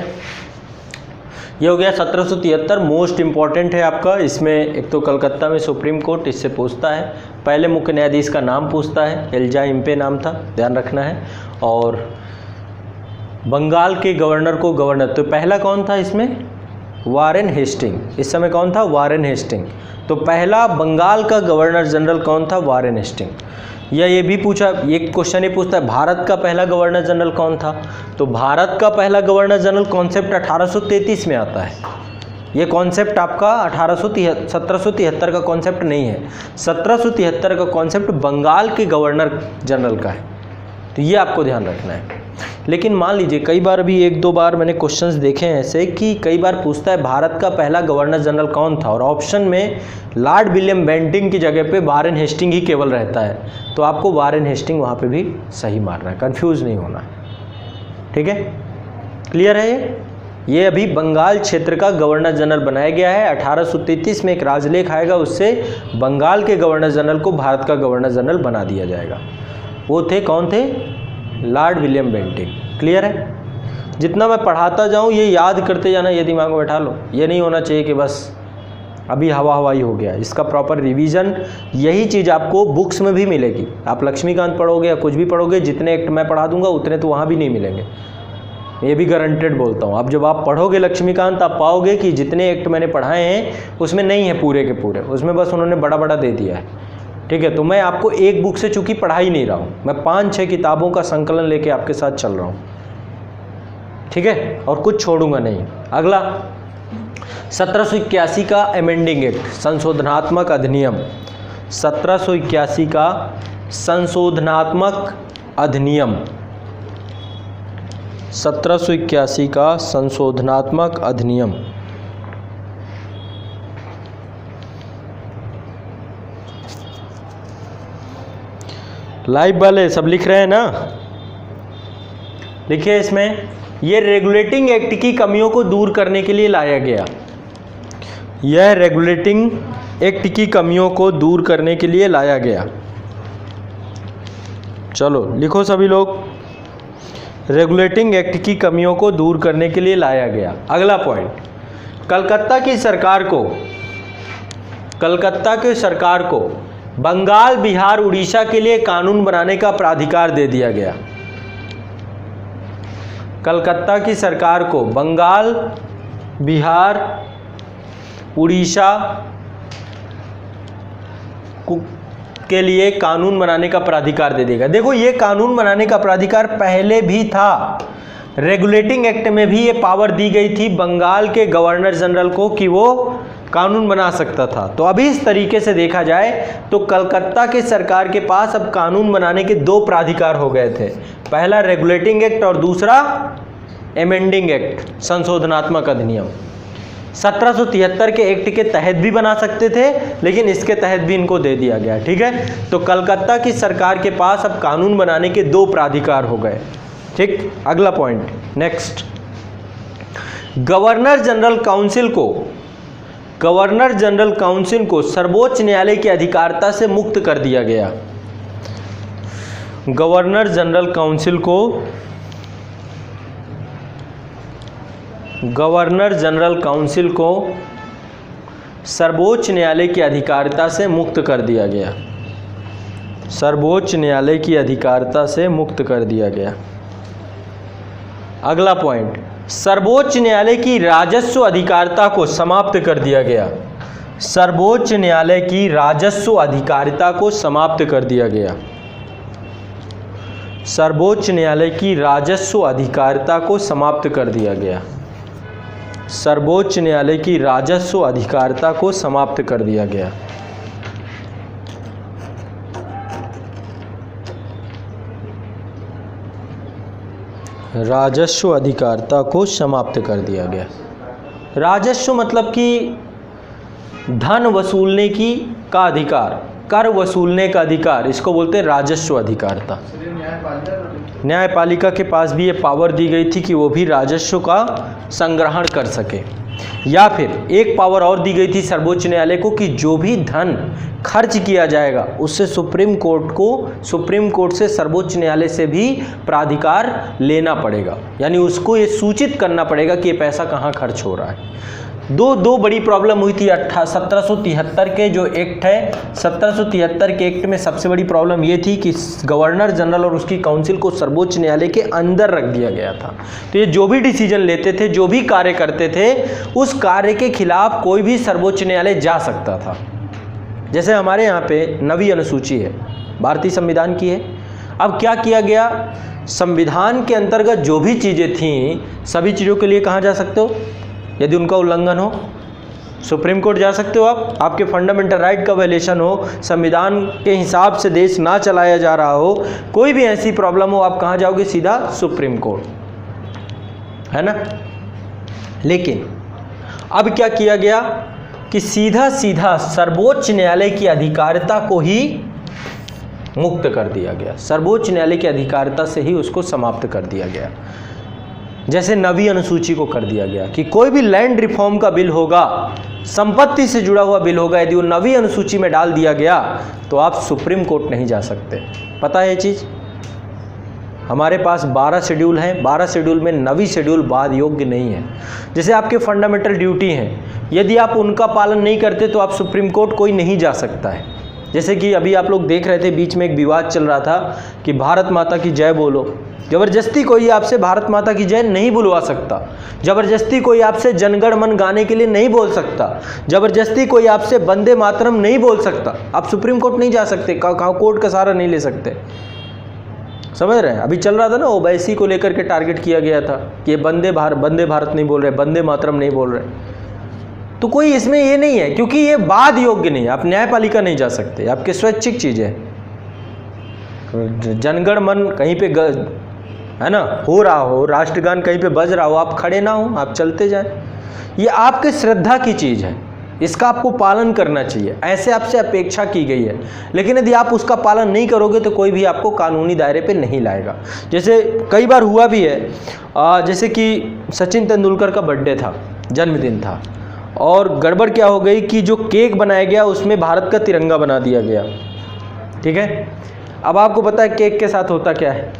ये हो गया 1773, मोस्ट इम्पॉर्टेंट है आपका। इसमें एक तो कलकत्ता में सुप्रीम कोर्ट इससे पूछता है, पहले मुख्य न्यायाधीश का नाम पूछता है, एल्जा इम्पे नाम था, ध्यान रखना है। और बंगाल के गवर्नर को गवर्नर, तो पहला कौन था इसमें? Warren Hastings. इस समय कौन था? Warren Hastings. तो पहला बंगाल का गवर्नर जनरल कौन था? Warren Hastings. या ये भी पूछा, ये क्वेश्चन ये पूछता है भारत का पहला गवर्नर जनरल कौन था? तो भारत का पहला गवर्नर जनरल कॉन्सेप्ट 1833 में आता है। ये कॉन्सेप्ट आपका 1773 का कॉन्सेप्ट नहीं है, 1773 का कॉन्सेप्ट बंगाल के गवर्नर जनरल का है। तो ये आपको ध्यान रखना है। लेकिन मान लीजिए कई बार अभी एक दो बार मैंने क्वेश्चंस देखे हैं ऐसे कि कई बार पूछता है भारत का पहला गवर्नर जनरल कौन था, और ऑप्शन में लॉर्ड विलियम बेंटिंग की जगह पे वारेन हेस्टिंग ही केवल रहता है। तो आपको वारेन हेस्टिंग वहाँ पे भी सही मारना है, कंफ्यूज नहीं होना है। ठीक है, क्लियर है? ये अभी बंगाल क्षेत्र का गवर्नर जनरल बनाया गया है। 1833 में एक राजलेख आएगा, उससे बंगाल के गवर्नर जनरल को भारत का गवर्नर जनरल बना दिया जाएगा। वो थे, कौन थे? Lord William Bentinck. क्लियर है? जितना मैं पढ़ाता जाऊँ ये याद करते जाना, ये दिमाग में बैठा लो। ये नहीं होना चाहिए कि बस अभी हवा हवाई हो गया। इसका प्रॉपर रिवीजन, यही चीज़ आपको बुक्स में भी मिलेगी। आप लक्ष्मीकांत पढ़ोगे या कुछ भी पढ़ोगे, जितने एक्ट मैं पढ़ा दूंगा उतने तो वहाँ भी नहीं मिलेंगे, ये भी गारंटेड बोलता हूँ। अब जब आप पढ़ोगे लक्ष्मीकांत, आप पाओगे कि जितने एक्ट मैंने पढ़ाए हैं उसमें नहीं है पूरे के पूरे, उसमें बस उन्होंने बड़ा बड़ा दे दिया है। ठीक है, तो मैं आपको एक बुक से चूंकि पढ़ा ही नहीं रहा हूँ, मैं 5-6 किताबों का संकलन लेके आपके साथ चल रहा हूँ। ठीक है, और कुछ छोड़ूंगा नहीं। अगला 1781 का अमेंडिंग एक्ट, संशोधनात्मक अधिनियम। 1781 का संशोधनात्मक अधिनियम, 1781 का संशोधनात्मक अधिनियम। लाइव वाले सब लिख रहे हैं ना? लिखिए इसमें, ये रेगुलेटिंग एक्ट की कमियों को दूर करने के लिए लाया गया। यह रेगुलेटिंग एक्ट की कमियों को दूर करने के लिए लाया गया। चलो लिखो सभी लोग, रेगुलेटिंग एक्ट की कमियों को दूर करने के लिए लाया गया। अगला पॉइंट, कलकत्ता की सरकार को बंगाल, बिहार, उड़ीसा के लिए कानून बनाने का प्राधिकार दे दिया गया। कलकत्ता की सरकार को बंगाल, बिहार, उड़ीसा के लिए कानून बनाने का प्राधिकार दे देगा। देखो, ये कानून बनाने का प्राधिकार पहले भी था, रेगुलेटिंग एक्ट में भी ये पावर दी गई थी बंगाल के गवर्नर जनरल को कि वो कानून बना सकता था। तो अभी इस तरीके से देखा जाए तो कलकत्ता के सरकार के पास अब कानून बनाने के 2 प्राधिकार हो गए थे, पहला रेगुलेटिंग एक्ट और दूसरा अमेंडिंग एक्ट, संशोधनात्मक अधिनियम। 1773 के एक्ट के तहत भी बना सकते थे, लेकिन इसके तहत भी इनको दे दिया गया। ठीक है, तो कलकत्ता की सरकार के पास अब कानून बनाने के 2 प्राधिकार हो गए। ठीक, अगला point, next, governor general council को सर्वोच्च न्यायालय की अधिकारिता से मुक्त कर दिया गया। गवर्नर जनरल काउंसिल को सर्वोच्च न्यायालय की अधिकारिता से मुक्त कर दिया गया। सर्वोच्च न्यायालय की अधिकारिता से मुक्त कर दिया गया। अगला पॉइंट, सर्वोच्च न्यायालय की राजस्व अधिकारिता को समाप्त कर दिया गया। सर्वोच्च न्यायालय की राजस्व अधिकारिता को समाप्त कर दिया गया। सर्वोच्च न्यायालय की राजस्व अधिकारिता को समाप्त कर दिया गया। सर्वोच्च न्यायालय की राजस्व अधिकारिता को समाप्त कर दिया गया। राजस्व अधिकारिता को समाप्त कर दिया गया। राजस्व मतलब कि धन वसूलने की का अधिकार, कर वसूलने का अधिकार, इसको बोलते हैं राजस्व अधिकारिता। न्यायपालिका के पास भी ये पावर दी गई थी कि वो भी राजस्व का संग्रहण कर सके। या फिर एक पावर और दी गई थी सर्वोच्च न्यायालय को कि जो भी धन खर्च किया जाएगा उससे सुप्रीम कोर्ट से सर्वोच्च न्यायालय से भी प्राधिकार लेना पड़ेगा, यानी उसको ये सूचित करना पड़ेगा कि ये पैसा कहाँ खर्च हो रहा है। दो बड़ी प्रॉब्लम हुई थी 1773 के जो एक्ट है, 1773 के एक्ट में सबसे बड़ी प्रॉब्लम ये थी कि गवर्नर जनरल और उसकी काउंसिल को सर्वोच्च न्यायालय के अंदर रख दिया गया था। तो ये जो भी डिसीजन लेते थे, जो भी कार्य करते थे, उस कार्य के खिलाफ कोई भी सर्वोच्च न्यायालय जा सकता था। जैसे हमारे यहाँ पे 9वीं अनुसूची है, भारतीय संविधान की है। अब क्या किया गया, संविधान के अंतर्गत जो भी चीज़ें थीं सभी चीज़ों के लिए कहाँ जा सकते हो, यदि उनका उल्लंघन हो सुप्रीम कोर्ट जा सकते हो आप। आपके फंडामेंटल राइट का वायलेशन हो, संविधान के हिसाब से देश ना चलाया जा रहा हो, कोई भी ऐसी प्रॉब्लम हो, आप कहाँ जाओगे, सीधा सुप्रीम कोर्ट, है ना। लेकिन अब क्या किया गया कि सीधा सर्वोच्च न्यायालय की अधिकारिता को ही मुक्त कर दिया गया, सर्वोच्च न्यायालय की अधिकारिता से ही उसको समाप्त कर दिया गया। जैसे 9वीं अनुसूची को कर दिया गया कि कोई भी लैंड रिफॉर्म का बिल होगा, संपत्ति से जुड़ा हुआ बिल होगा, यदि वो 9वीं अनुसूची में डाल दिया गया तो आप सुप्रीम कोर्ट नहीं जा सकते। पता है ये चीज़? हमारे पास 12 शेड्यूल हैं, 12 शेड्यूल में 9वीं शेड्यूल बाद योग्य नहीं है। जैसे आपके फंडामेंटल ड्यूटी हैं, यदि आप उनका पालन नहीं करते तो आप सुप्रीम कोर्ट कोई नहीं जा सकता है। जैसे कि अभी आप लोग देख रहे थे, बीच में एक विवाद चल रहा था कि भारत माता की जय बोलो। ज़बरदस्ती कोई आपसे भारत माता की जय नहीं बुलवा सकता, ज़बरदस्ती कोई आपसे जनगण मन गाने के लिए नहीं बोल सकता, ज़बरदस्ती कोई आपसे वंदे मातरम नहीं बोल सकता। आप सुप्रीम कोर्ट नहीं जा सकते, कोर्ट का सहारा नहीं ले सकते। समझ रहे हैं? अभी चल रहा था ना, ओवैसी को लेकर के टारगेट किया गया था कि वंदे भारत नहीं बोल रहे, वंदे मातरम नहीं बोल रहे। तो कोई इसमें ये नहीं है, क्योंकि ये वाद योग्य नहीं है। आप न्यायपालिका नहीं जा सकते, आपके स्वैच्छिक चीज़ें। जनगण मन कहीं पे है ना हो रहा हो, राष्ट्रगान कहीं पे बज रहा हो, आप खड़े ना हो, आप चलते जाएं। ये आपके श्रद्धा की चीज़ है, इसका आपको पालन करना चाहिए, ऐसे आपसे अपेक्षा की गई है। लेकिन यदि आप उसका पालन नहीं करोगे तो कोई भी आपको कानूनी दायरे पे नहीं लाएगा। जैसे कई बार हुआ भी है, जैसे कि सचिन तेंदुलकर का बर्थडे था, जन्मदिन था, और गड़बड़ क्या हो गई कि जो केक बनाया गया उसमें भारत का तिरंगा बना दिया गया। ठीक है, अब आपको पता है केक के साथ होता क्या है,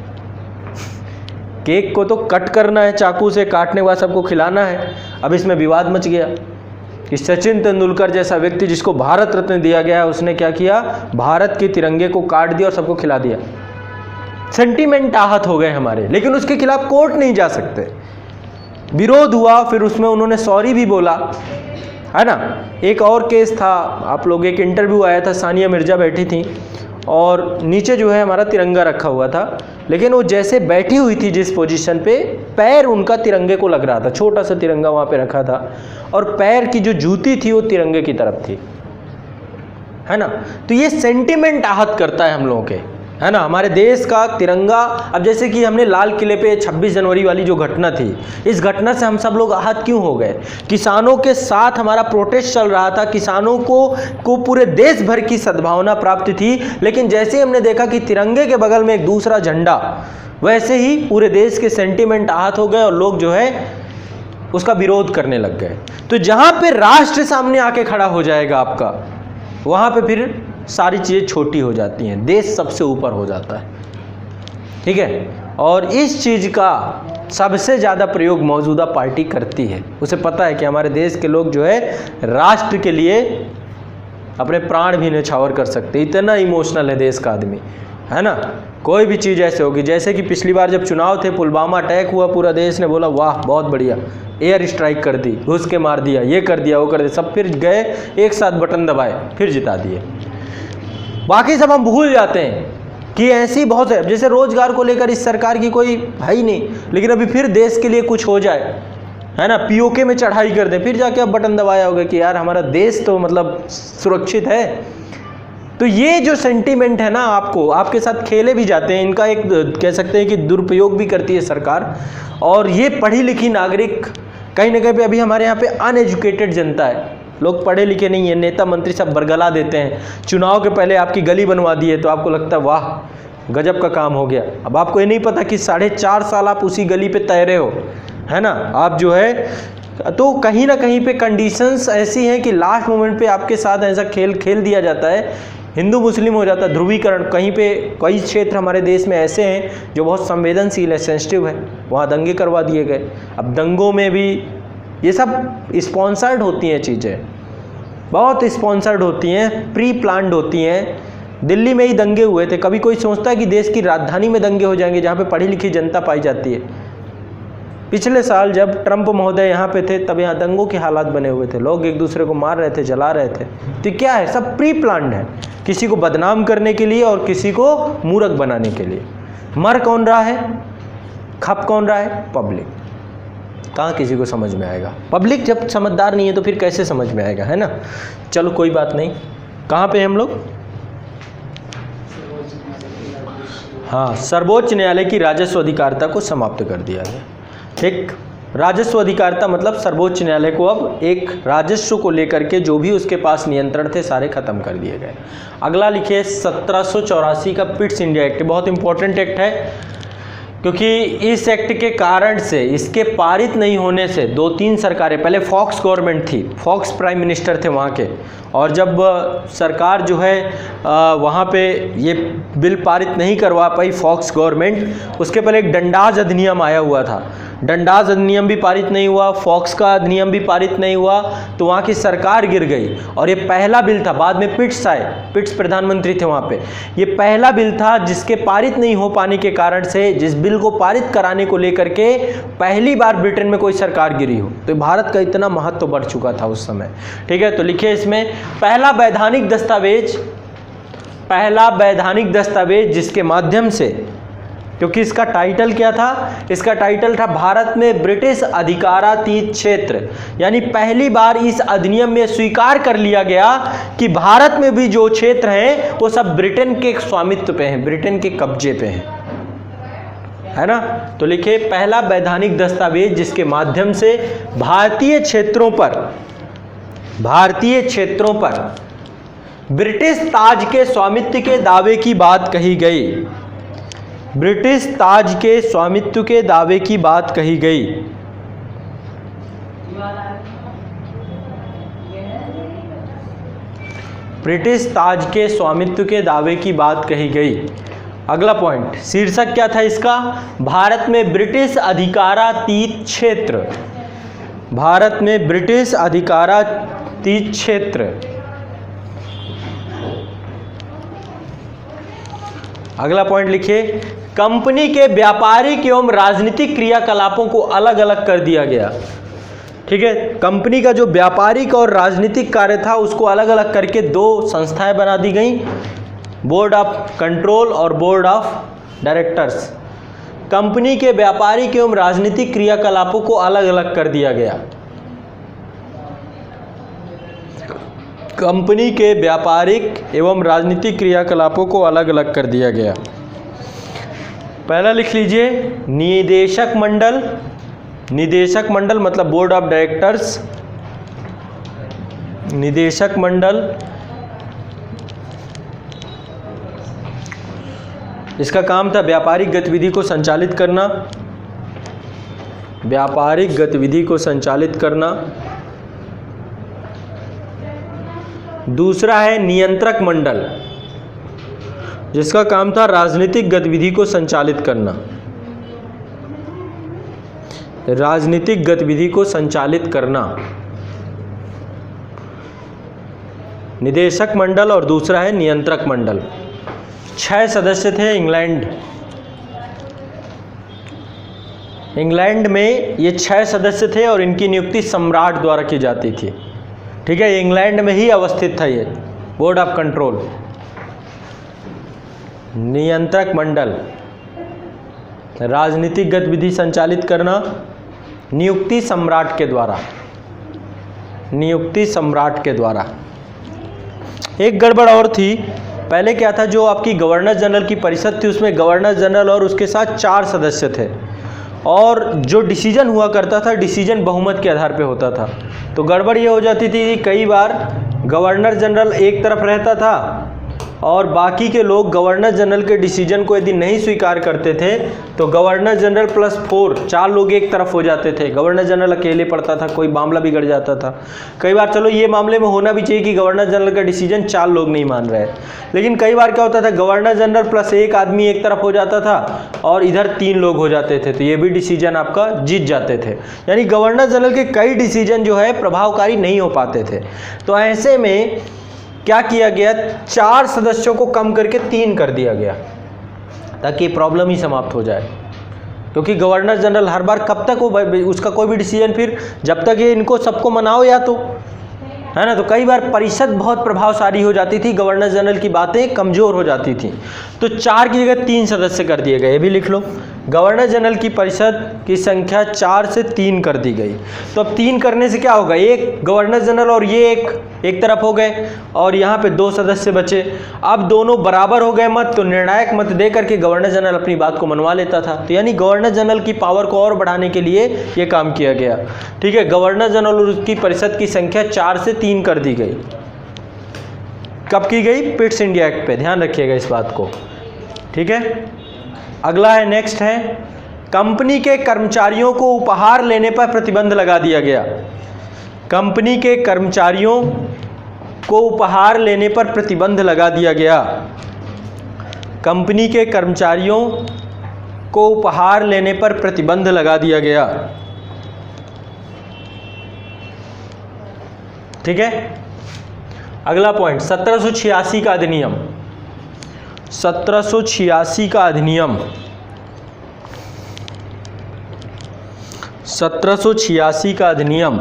केक को तो कट करना है, चाकू से काटने के बाद सबको खिलाना है। अब इसमें विवाद मच गया कि सचिन तेंदुलकर जैसा व्यक्ति जिसको भारत रत्न दिया गया है, उसने क्या किया, भारत के तिरंगे को काट दिया और सबको खिला दिया। सेंटीमेंट आहत हो गए हमारे, लेकिन उसके खिलाफ कोर्ट नहीं जा सकते। विरोध हुआ, फिर उसमें उन्होंने सॉरी भी बोला, है ना। एक और केस था, आप लोग, एक इंटरव्यू आया था, सानिया मिर्जा बैठी थी और नीचे जो है हमारा तिरंगा रखा हुआ था, लेकिन वो जैसे बैठी हुई थी जिस पोजीशन पे, पैर उनका तिरंगे को लग रहा था, छोटा सा तिरंगा वहाँ पे रखा था और पैर की जो जूती थी वो तिरंगे की तरफ थी, है ना। तो ये सेंटीमेंट आहत करता है हम लोगों के, है ना, हमारे देश का तिरंगा। अब जैसे कि हमने लाल किले पे 26 जनवरी वाली जो घटना थी, इस घटना से हम सब लोग आहत क्यों हो गए? किसानों के साथ हमारा प्रोटेस्ट चल रहा था, किसानों को पूरे देश भर की सद्भावना प्राप्त थी, लेकिन जैसे ही हमने देखा कि तिरंगे के बगल में एक दूसरा झंडा, वैसे ही पूरे देश के सेंटीमेंट आहत हो गए और लोग जो है उसका विरोध करने लग गए। तो जहाँ पे राष्ट्र सामने आके खड़ा हो जाएगा आपका, वहाँ पे फिर सारी चीज़ें छोटी हो जाती हैं, देश सबसे ऊपर हो जाता है। ठीक है, और इस चीज़ का सबसे ज़्यादा प्रयोग मौजूदा पार्टी करती है। उसे पता है कि हमारे देश के लोग जो है राष्ट्र के लिए अपने प्राण भी न्यौछावर कर सकते, इतना इमोशनल है देश का आदमी, है ना। कोई भी चीज़ ऐसे होगी, जैसे कि पिछली बार जब चुनाव थे, पुलवामा अटैक हुआ, पूरा देश ने बोला वाह बहुत बढ़िया, एयर स्ट्राइक कर दी, घुस के मार दिया, ये कर दिया, वो कर दिया, सब फिर गए एक साथ बटन दबाए, फिर जिता दिए। बाकी सब हम भूल जाते हैं कि ऐसी बहुत है। जैसे रोजगार को लेकर इस सरकार की कोई है ही नहीं, लेकिन अभी फिर देश के लिए कुछ हो जाए, है ना, पीओके में चढ़ाई कर दे, फिर जाके अब बटन दबाया होगा कि यार हमारा देश तो मतलब सुरक्षित है। तो ये जो सेंटीमेंट है ना, आपको आपके साथ खेले भी जाते हैं, इनका एक कह सकते हैं कि दुरुपयोग भी करती है सरकार। और ये पढ़ी लिखी नागरिक कहीं ना कहीं पे अभी हमारे यहाँ पे अनएजुकेटेड जनता है, लोग पढ़े लिखे नहीं है, नेता मंत्री सब बरगला देते हैं, चुनाव के पहले आपकी गली बनवा दी है तो आपको लगता है वाह गजब का काम हो गया। अब आपको ये नहीं पता कि 4.5 साल आप उसी गली पे तैरे हो, है ना, आप जो है, तो कहीं ना कहीं पे कंडीशंस ऐसी हैं कि लास्ट मोमेंट पे आपके साथ ऐसा खेल खेल दिया जाता है, हिंदू मुस्लिम हो जाता है, ध्रुवीकरण। कहीं पे कई क्षेत्र हमारे देश में ऐसे हैं जो बहुत संवेदनशील है, सेंसिटिव है, वहाँ दंगे करवा दिए गए। अब दंगों में भी ये सब स्पॉन्सर्ड होती हैं चीज़ें, बहुत स्पॉन्सर्ड होती हैं, प्री प्लान्ड होती हैं। दिल्ली में ही दंगे हुए थे, कभी कोई सोचता है कि देश की राजधानी में दंगे हो जाएंगे जहाँ पे पढ़ी लिखी जनता पाई जाती है। पिछले साल जब ट्रंप महोदय यहाँ पे थे तब यहाँ दंगों के हालात बने हुए थे, लोग एक दूसरे को मार रहे थे, जला रहे थे। तो क्या है, सब प्री प्लान्ड है, किसी को बदनाम करने के लिए और किसी को मूर्ख बनाने के लिए। मर कौन रहा है, खप कौन रहा है, पब्लिक। कहाँ किसी को समझ में आएगा, पब्लिक जब समझदार नहीं है तो फिर कैसे समझ में आएगा, है ना। चलो कोई बात नहीं, कहाँ पे हम लोग, हाँ, सर्वोच्च न्यायालय की राजस्व अधिकारिता को समाप्त कर दिया गया। ठीक, राजस्व अधिकारिता मतलब सर्वोच्च न्यायालय को अब एक राजस्व को लेकर के जो भी उसके पास नियंत्रण थे सारे खत्म कर दिए गए। अगला लिखिए 1784 का पिट्स इंडिया एक्ट, बहुत इंपॉर्टेंट एक्ट है, क्योंकि इस एक्ट के कारण से, इसके पारित नहीं होने से 2-3 सरकारें, पहले फॉक्स गवर्नमेंट थी, फॉक्स प्राइम मिनिस्टर थे वहाँ के, और जब सरकार जो है वहाँ पे ये बिल पारित नहीं करवा पाई फॉक्स गवर्नमेंट, उसके पहले एक डंडाज अधिनियम आया हुआ था, डंडाज अधिनियम भी पारित नहीं हुआ, फॉक्स का अधिनियम भी पारित नहीं हुआ, तो वहाँ की सरकार गिर गई। और ये पहला बिल था, बाद में पिट्स आए, पिट्स प्रधानमंत्री थे वहाँ पे, ये पहला बिल था जिसके पारित नहीं हो पाने के कारण से, जिस बिल को पारित कराने को लेकर के पहली बार ब्रिटेन में कोई सरकार गिरी हो। तो भारत का इतना महत्व बढ़ चुका था उस समय। ठीक है, तो लिखिए इसमें पहला वैधानिक दस्तावेज जिसके माध्यम से, क्योंकि इसका टाइटल क्या था, इसका टाइटल था भारत में ब्रिटिश अधिकारातीत क्षेत्र, यानी पहली बार इस अधिनियम में स्वीकार कर लिया गया कि भारत में भी जो क्षेत्र हैं वो सब ब्रिटेन के स्वामित्व पे हैं, ब्रिटेन के कब्जे पे हैं, है ना। तो लिखिए पहला वैधानिक दस्तावेज जिसके माध्यम से भारतीय क्षेत्रों पर ब्रिटिश ताज के स्वामित्व के दावे की बात कही गई, ब्रिटिश ताज के स्वामित्व के दावे की बात कही गई। ब्रिटिश ताज के स्वामित्व के दावे की बात कही गई। अगला पॉइंट, शीर्षक क्या था इसका, भारत में ब्रिटिश अधिकारातीत क्षेत्र, भारत में ब्रिटिश अधिकारातीत क्षेत्र। अगला पॉइंट लिखिए, कंपनी के व्यापारिक एवं राजनीतिक क्रियाकलापों को अलग अलग कर दिया गया। ठीक है, कंपनी का जो व्यापारिक और राजनीतिक कार्य था उसको अलग अलग करके 2 संस्थाएं बना दी गई, बोर्ड ऑफ कंट्रोल और बोर्ड ऑफ डायरेक्टर्स। कंपनी के व्यापारिक एवं राजनीतिक क्रियाकलापों को अलग अलग कर दिया गया, कंपनी के व्यापारिक एवं राजनीतिक क्रियाकलापों को अलग अलग कर दिया गया। पहला लिख लीजिए निदेशक मंडल, निदेशक मंडल मतलब बोर्ड ऑफ डायरेक्टर्स, निदेशक मंडल, इसका काम था व्यापारिक गतिविधि को संचालित करना, व्यापारिक गतिविधि को संचालित करना। दूसरा है नियंत्रक मंडल, जिसका काम था राजनीतिक गतिविधि को संचालित करना, राजनीतिक गतिविधि को संचालित करना। निदेशक मंडल और दूसरा है नियंत्रक मंडल। 6 सदस्य थे। इंग्लैंड में ये 6 सदस्य थे और इनकी नियुक्ति सम्राट द्वारा की जाती थी। ठीक है, इंग्लैंड में ही अवस्थित था ये बोर्ड ऑफ कंट्रोल। नियंत्रक मंडल, राजनीतिक गतिविधि संचालित करना, नियुक्ति सम्राट के द्वारा, नियुक्ति सम्राट के द्वारा। एक गड़बड़ और थी पहले क्या था, जो आपकी गवर्नर जनरल की परिषद थी उसमें गवर्नर जनरल और उसके साथ 4 सदस्य थे, और जो डिसीजन हुआ करता था डिसीजन बहुमत के आधार पे होता था। तो गड़बड़ ये हो जाती थी कि कई बार गवर्नर जनरल एक तरफ रहता था और बाकी के लोग गवर्नर जनरल के डिसीजन को यदि नहीं स्वीकार करते थे तो गवर्नर जनरल प्लस 4 लोग एक तरफ हो जाते थे, गवर्नर जनरल अकेले पड़ता था, कोई मामला बिगड़ जाता था। कई बार चलो ये मामले में होना भी चाहिए कि गवर्नर जनरल का डिसीजन 4 लोग नहीं मान रहे, लेकिन कई बार क्या होता था गवर्नर जनरल प्लस 1 आदमी एक तरफ हो जाता था और इधर 3 लोग हो जाते थे, तो ये भी डिसीजन आपका जीत जाते थे। यानी गवर्नर जनरल के कई डिसीजन जो है प्रभावकारी नहीं हो पाते थे। तो ऐसे में क्या किया गया, 4 सदस्यों को कम करके 3 कर दिया गया ताकि प्रॉब्लम ही समाप्त हो जाए, क्योंकि गवर्नर जनरल हर बार कब तक वो उसका कोई भी डिसीजन, फिर जब तक ये इनको सबको मनाओ या तो, है ना, तो कई बार परिषद बहुत प्रभावशाली हो जाती थी, गवर्नर जनरल की बातें कमज़ोर हो जाती थी। तो 4 की जगह 3 सदस्य कर दिए गए, ये भी लिख लो। गवर्नर जनरल की परिषद की संख्या 4 से 3 कर दी गई। तो अब 3 करने से क्या होगा, एक गवर्नर जनरल और ये एक तरफ हो गए और यहाँ पे 2 सदस्य बचे। अब दोनों बराबर हो गए मत, तो निर्णायक मत दे करके गवर्नर जनरल अपनी बात को मनवा लेता था। तो यानी गवर्नर जनरल की पावर को और बढ़ाने के लिए ये काम किया गया। ठीक है, गवर्नर जनरल और उसकी परिषद की संख्या 4 से 3 कर दी गई। कब की गई, पिट्स इंडिया एक्ट पे, ध्यान रखिएगा इस बात को। ठीक है, अगला है, नेक्स्ट है, कंपनी के कर्मचारियों को उपहार लेने पर प्रतिबंध लगा दिया गया। कंपनी के कर्मचारियों को उपहार लेने पर प्रतिबंध लगा दिया गया। कंपनी के कर्मचारियों को उपहार लेने पर प्रतिबंध लगा दिया गया। ठीक है, अगला पॉइंट 1786 का अधिनियम। 1786 का अधिनियम, 1786 का अधिनियम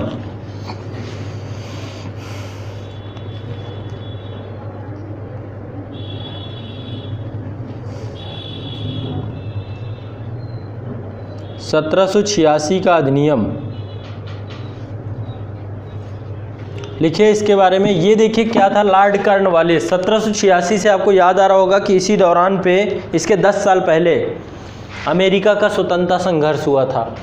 का अधिनियम लिखिए इसके बारे में। ये देखिए क्या था, लॉर्ड कॉर्नवालिस। 1786 से आपको याद आ रहा होगा कि इसी दौरान पे, इसके 10 साल पहले अमेरिका का स्वतंत्रता संघर्ष हुआ था।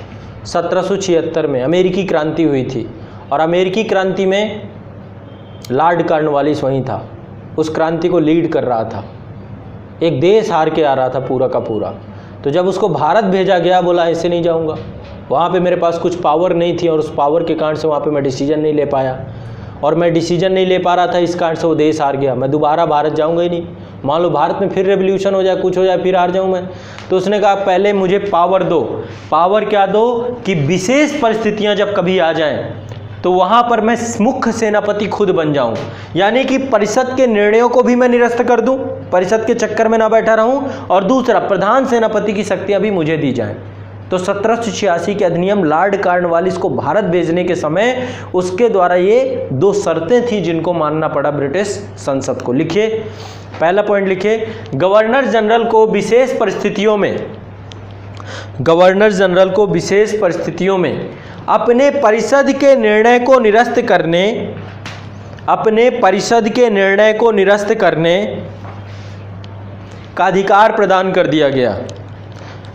1776 में अमेरिकी क्रांति हुई थी और अमेरिकी क्रांति में लॉर्ड कॉर्नवालिस वहीं था, उस क्रांति को लीड कर रहा था। एक देश हार के आ रहा था पूरा का पूरा, तो जब उसको भारत भेजा गया, बोला ऐसे नहीं जाऊंगा, वहाँ पे मेरे पास कुछ पावर नहीं थी और उस पावर के कारण से वहाँ पे मैं डिसीजन नहीं ले पाया, और मैं डिसीजन नहीं ले पा रहा था, इस कारण से वो देश हार गया। मैं दोबारा भारत जाऊंगा ही नहीं, मान लो भारत में फिर रेवोल्यूशन हो जाए, कुछ हो जाए, फिर हार जाऊं मैं। तो उसने कहा पहले मुझे पावर दो। पावर क्या दो कि विशेष परिस्थितियां जब कभी आ जाएं तो वहां पर मैं मुख्य सेनापति खुद बन जाऊं, यानी कि परिषद के निर्णयों को भी मैं निरस्त कर दूं, परिषद के चक्कर में ना बैठा रहूं, और दूसरा प्रधान सेनापति की शक्तियां भी मुझे दी जाएं। तो 1786 के अधिनियम लॉर्ड कॉर्नवालिस को भारत भेजने के समय उसके द्वारा ये 2 शर्तें थी जिनको मानना पड़ा ब्रिटिश संसद को। लिखिए, पहला पॉइंट लिखिए, गवर्नर जनरल को विशेष परिस्थितियों में, गवर्नर जनरल को विशेष परिस्थितियों में अपने परिषद के निर्णय को निरस्त करने, अपने परिषद के निर्णय को निरस्त करने का अधिकार प्रदान कर दिया गया।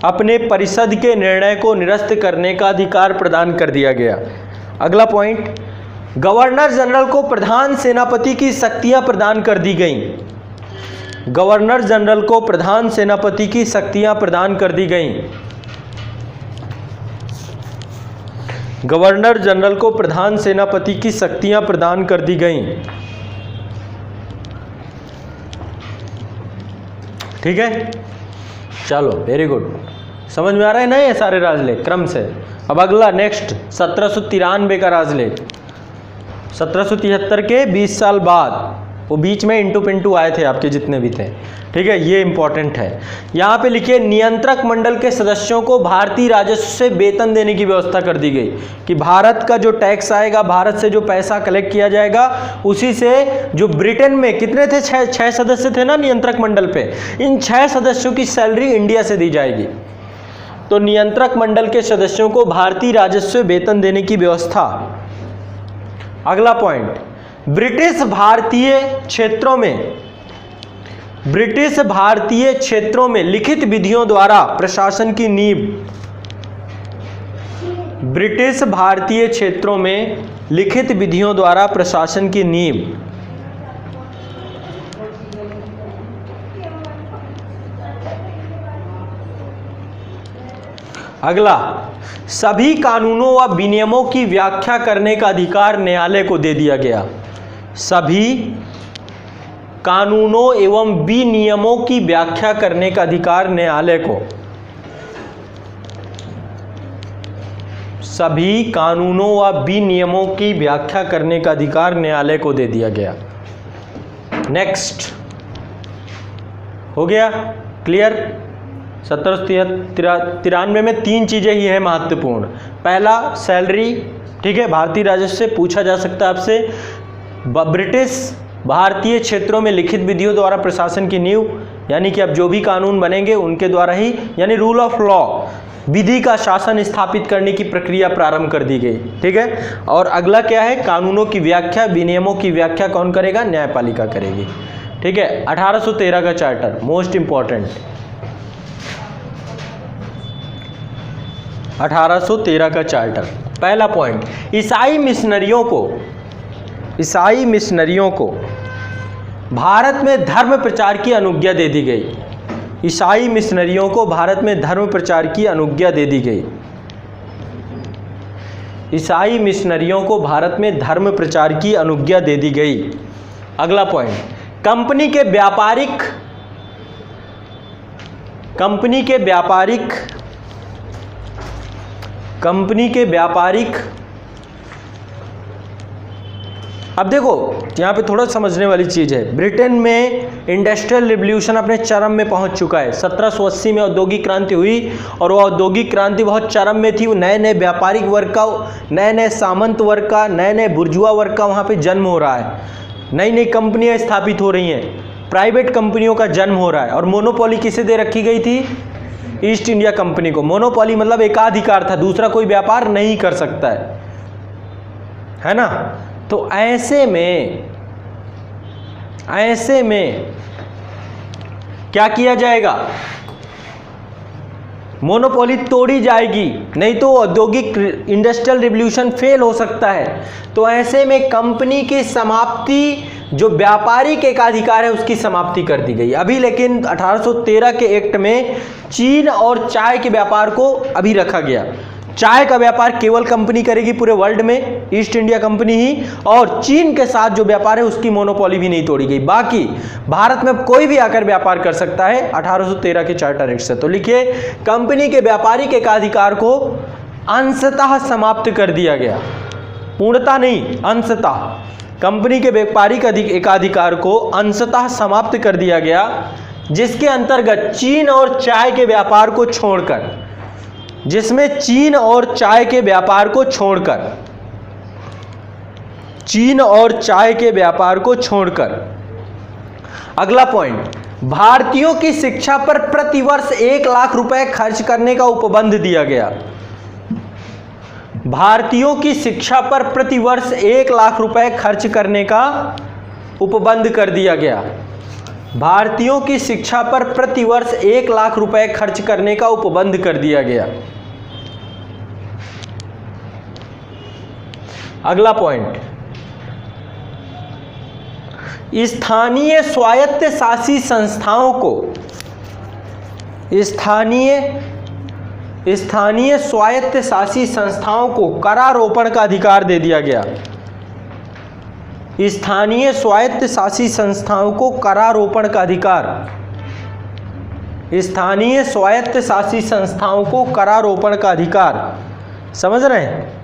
अपने परिषद के निर्णय को निरस्त करने का अधिकार प्रदान कर दिया गया। अगला पॉइंट, गवर्नर जनरल को प्रधान सेनापति की शक्तियां प्रदान कर दी गईं। गवर्नर जनरल को प्रधान सेनापति की शक्तियां प्रदान कर दी गईं। गवर्नर जनरल को प्रधान सेनापति की शक्तियां प्रदान कर दी गईं। ठीक है, चलो वेरी गुड, समझ में आ रहा है ना ये सारे राजलेख क्रम से। अब अगला नेक्स्ट 1793 का राजलेख। 1773 के 20 साल बाद, वो बीच में इंटू पिंटू आए थे आपके जितने भी थे। ठीक है, ये इंपॉर्टेंट है। यहाँ पे लिखिए, नियंत्रक मंडल के सदस्यों को भारतीय राजस्व से वेतन देने की व्यवस्था कर दी गई कि भारत का जो टैक्स आएगा, भारत से जो पैसा कलेक्ट किया जाएगा, उसी से जो ब्रिटेन में कितने थे, 6 सदस्य थे ना नियंत्रक मंडल पे, इन 6 सदस्यों की सैलरी इंडिया से दी जाएगी। तो नियंत्रक मंडल के सदस्यों को भारतीय राजस्व से वेतन देने की व्यवस्था। अगला पॉइंट, ब्रिटिश भारतीय क्षेत्रों में ब्रिटिश भारतीय क्षेत्रों में लिखित विधियों द्वारा प्रशासन की नींव। ब्रिटिश भारतीय क्षेत्रों में लिखित विधियों द्वारा प्रशासन की नींव। अगला, सभी कानूनों व विनियमों की व्याख्या करने का अधिकार न्यायालय को दे दिया गया। सभी कानूनों एवं विनियमों की व्याख्या करने का अधिकार न्यायालय को। सभी कानूनों व विनियमों की व्याख्या करने का अधिकार न्यायालय को दे दिया गया। नेक्स्ट, हो गया क्लियर। 1793 में 3 चीजें ही है महत्वपूर्ण। पहला, सैलरी, ठीक है, भारतीय राजस्व से पूछा जा सकता है आपसे। ब्रिटिश भारतीय क्षेत्रों में लिखित विधियों द्वारा प्रशासन की नींव, यानी कि अब जो भी कानून बनेंगे उनके द्वारा ही, यानी रूल ऑफ लॉ, विधि का शासन स्थापित करने की प्रक्रिया प्रारंभ कर दी गई, ठीक है। और अगला क्या है, कानूनों की व्याख्या, विनियमों की व्याख्या कौन करेगा, न्यायपालिका करेगी, ठीक है। 1813 का चार्टर मोस्ट इंपॉर्टेंट। 1813 का चार्टर, पहला पॉइंट, ईसाई मिशनरियों को भारत में धर्म प्रचार की अनुज्ञा दे दी गई। ईसाई मिशनरियों को भारत में धर्म प्रचार की अनुज्ञा दे दी गई। ईसाई मिशनरियों को भारत में धर्म प्रचार की अनुज्ञा दे दी गई। अगला पॉइंट, कंपनी के व्यापारिक अब देखो यहाँ पे थोड़ा समझने वाली चीज़ है। ब्रिटेन में इंडस्ट्रियल रिवॉल्यूशन अपने चरम में पहुँच चुका है। 1780 में औद्योगिक क्रांति हुई और वो औद्योगिक क्रांति बहुत चरम में थी। वो नए नए व्यापारिक वर्ग का, नए नए सामंत वर्ग का, नए नए बुर्जुआ वर्ग का वहाँ पे जन्म हो रहा है। नई नई कंपनियाँ स्थापित हो रही हैं, प्राइवेट कंपनियों का जन्म हो रहा है। और मोनोपोली किसे दे रखी गई थी, ईस्ट इंडिया कंपनी को। मोनोपोली मतलब एकाधिकार था, दूसरा कोई व्यापार नहीं कर सकता है ना। तो ऐसे में क्या किया जाएगा, मोनोपोली तोड़ी जाएगी, नहीं तो औद्योगिक इंडस्ट्रियल रिवॉल्यूशन फेल हो सकता है। तो ऐसे में कंपनी की समाप्ति, जो व्यापारिक एकाधिकार है उसकी समाप्ति कर दी गई। अभी लेकिन 1813 के एक्ट में चीन और चाय के व्यापार को अभी रखा गया। चाय का व्यापार केवल कंपनी करेगी पूरे वर्ल्ड में, ईस्ट इंडिया कंपनी ही, और चीन के साथ जो व्यापार है उसकी मोनोपोली भी नहीं तोड़ी गई। बाकी भारत में कोई भी आकर व्यापार कर सकता है 1813 के चार्टर एक्ट से। तो लिखिए, कंपनी के व्यापारिक एकाधिकार को अंशतः समाप्त कर दिया गया, पूर्णतः नहीं, अंशतः। कंपनी के व्यापारिक एकाधिकार को अंशतः समाप्त कर दिया गया, जिसके अंतर्गत चीन और चाय के व्यापार को छोड़कर, जिसमें चीन और चाय के व्यापार को छोड़कर, अगला पॉइंट, भारतीयों की शिक्षा पर प्रतिवर्ष 1 लाख रुपए खर्च करने का उपबंध दिया गया। भारतीयों की शिक्षा पर प्रतिवर्ष 1 लाख रुपए खर्च करने का उपबंध कर दिया गया। भारतीयों की शिक्षा पर प्रतिवर्ष 1 लाख रुपए खर्च करने का उपबंध कर दिया गया। अगला पॉइंट, स्थानीय स्वायत्त शासी संस्थाओं को, स्थानीय स्वायत्त शासी संस्थाओं को करारोपण का अधिकार दे दिया गया। स्थानीय स्वायत्त शासी संस्थाओं को करारोपण का अधिकार, स्थानीय स्वायत्त शासी संस्थाओं को करारोपण का अधिकार। समझ रहे हैं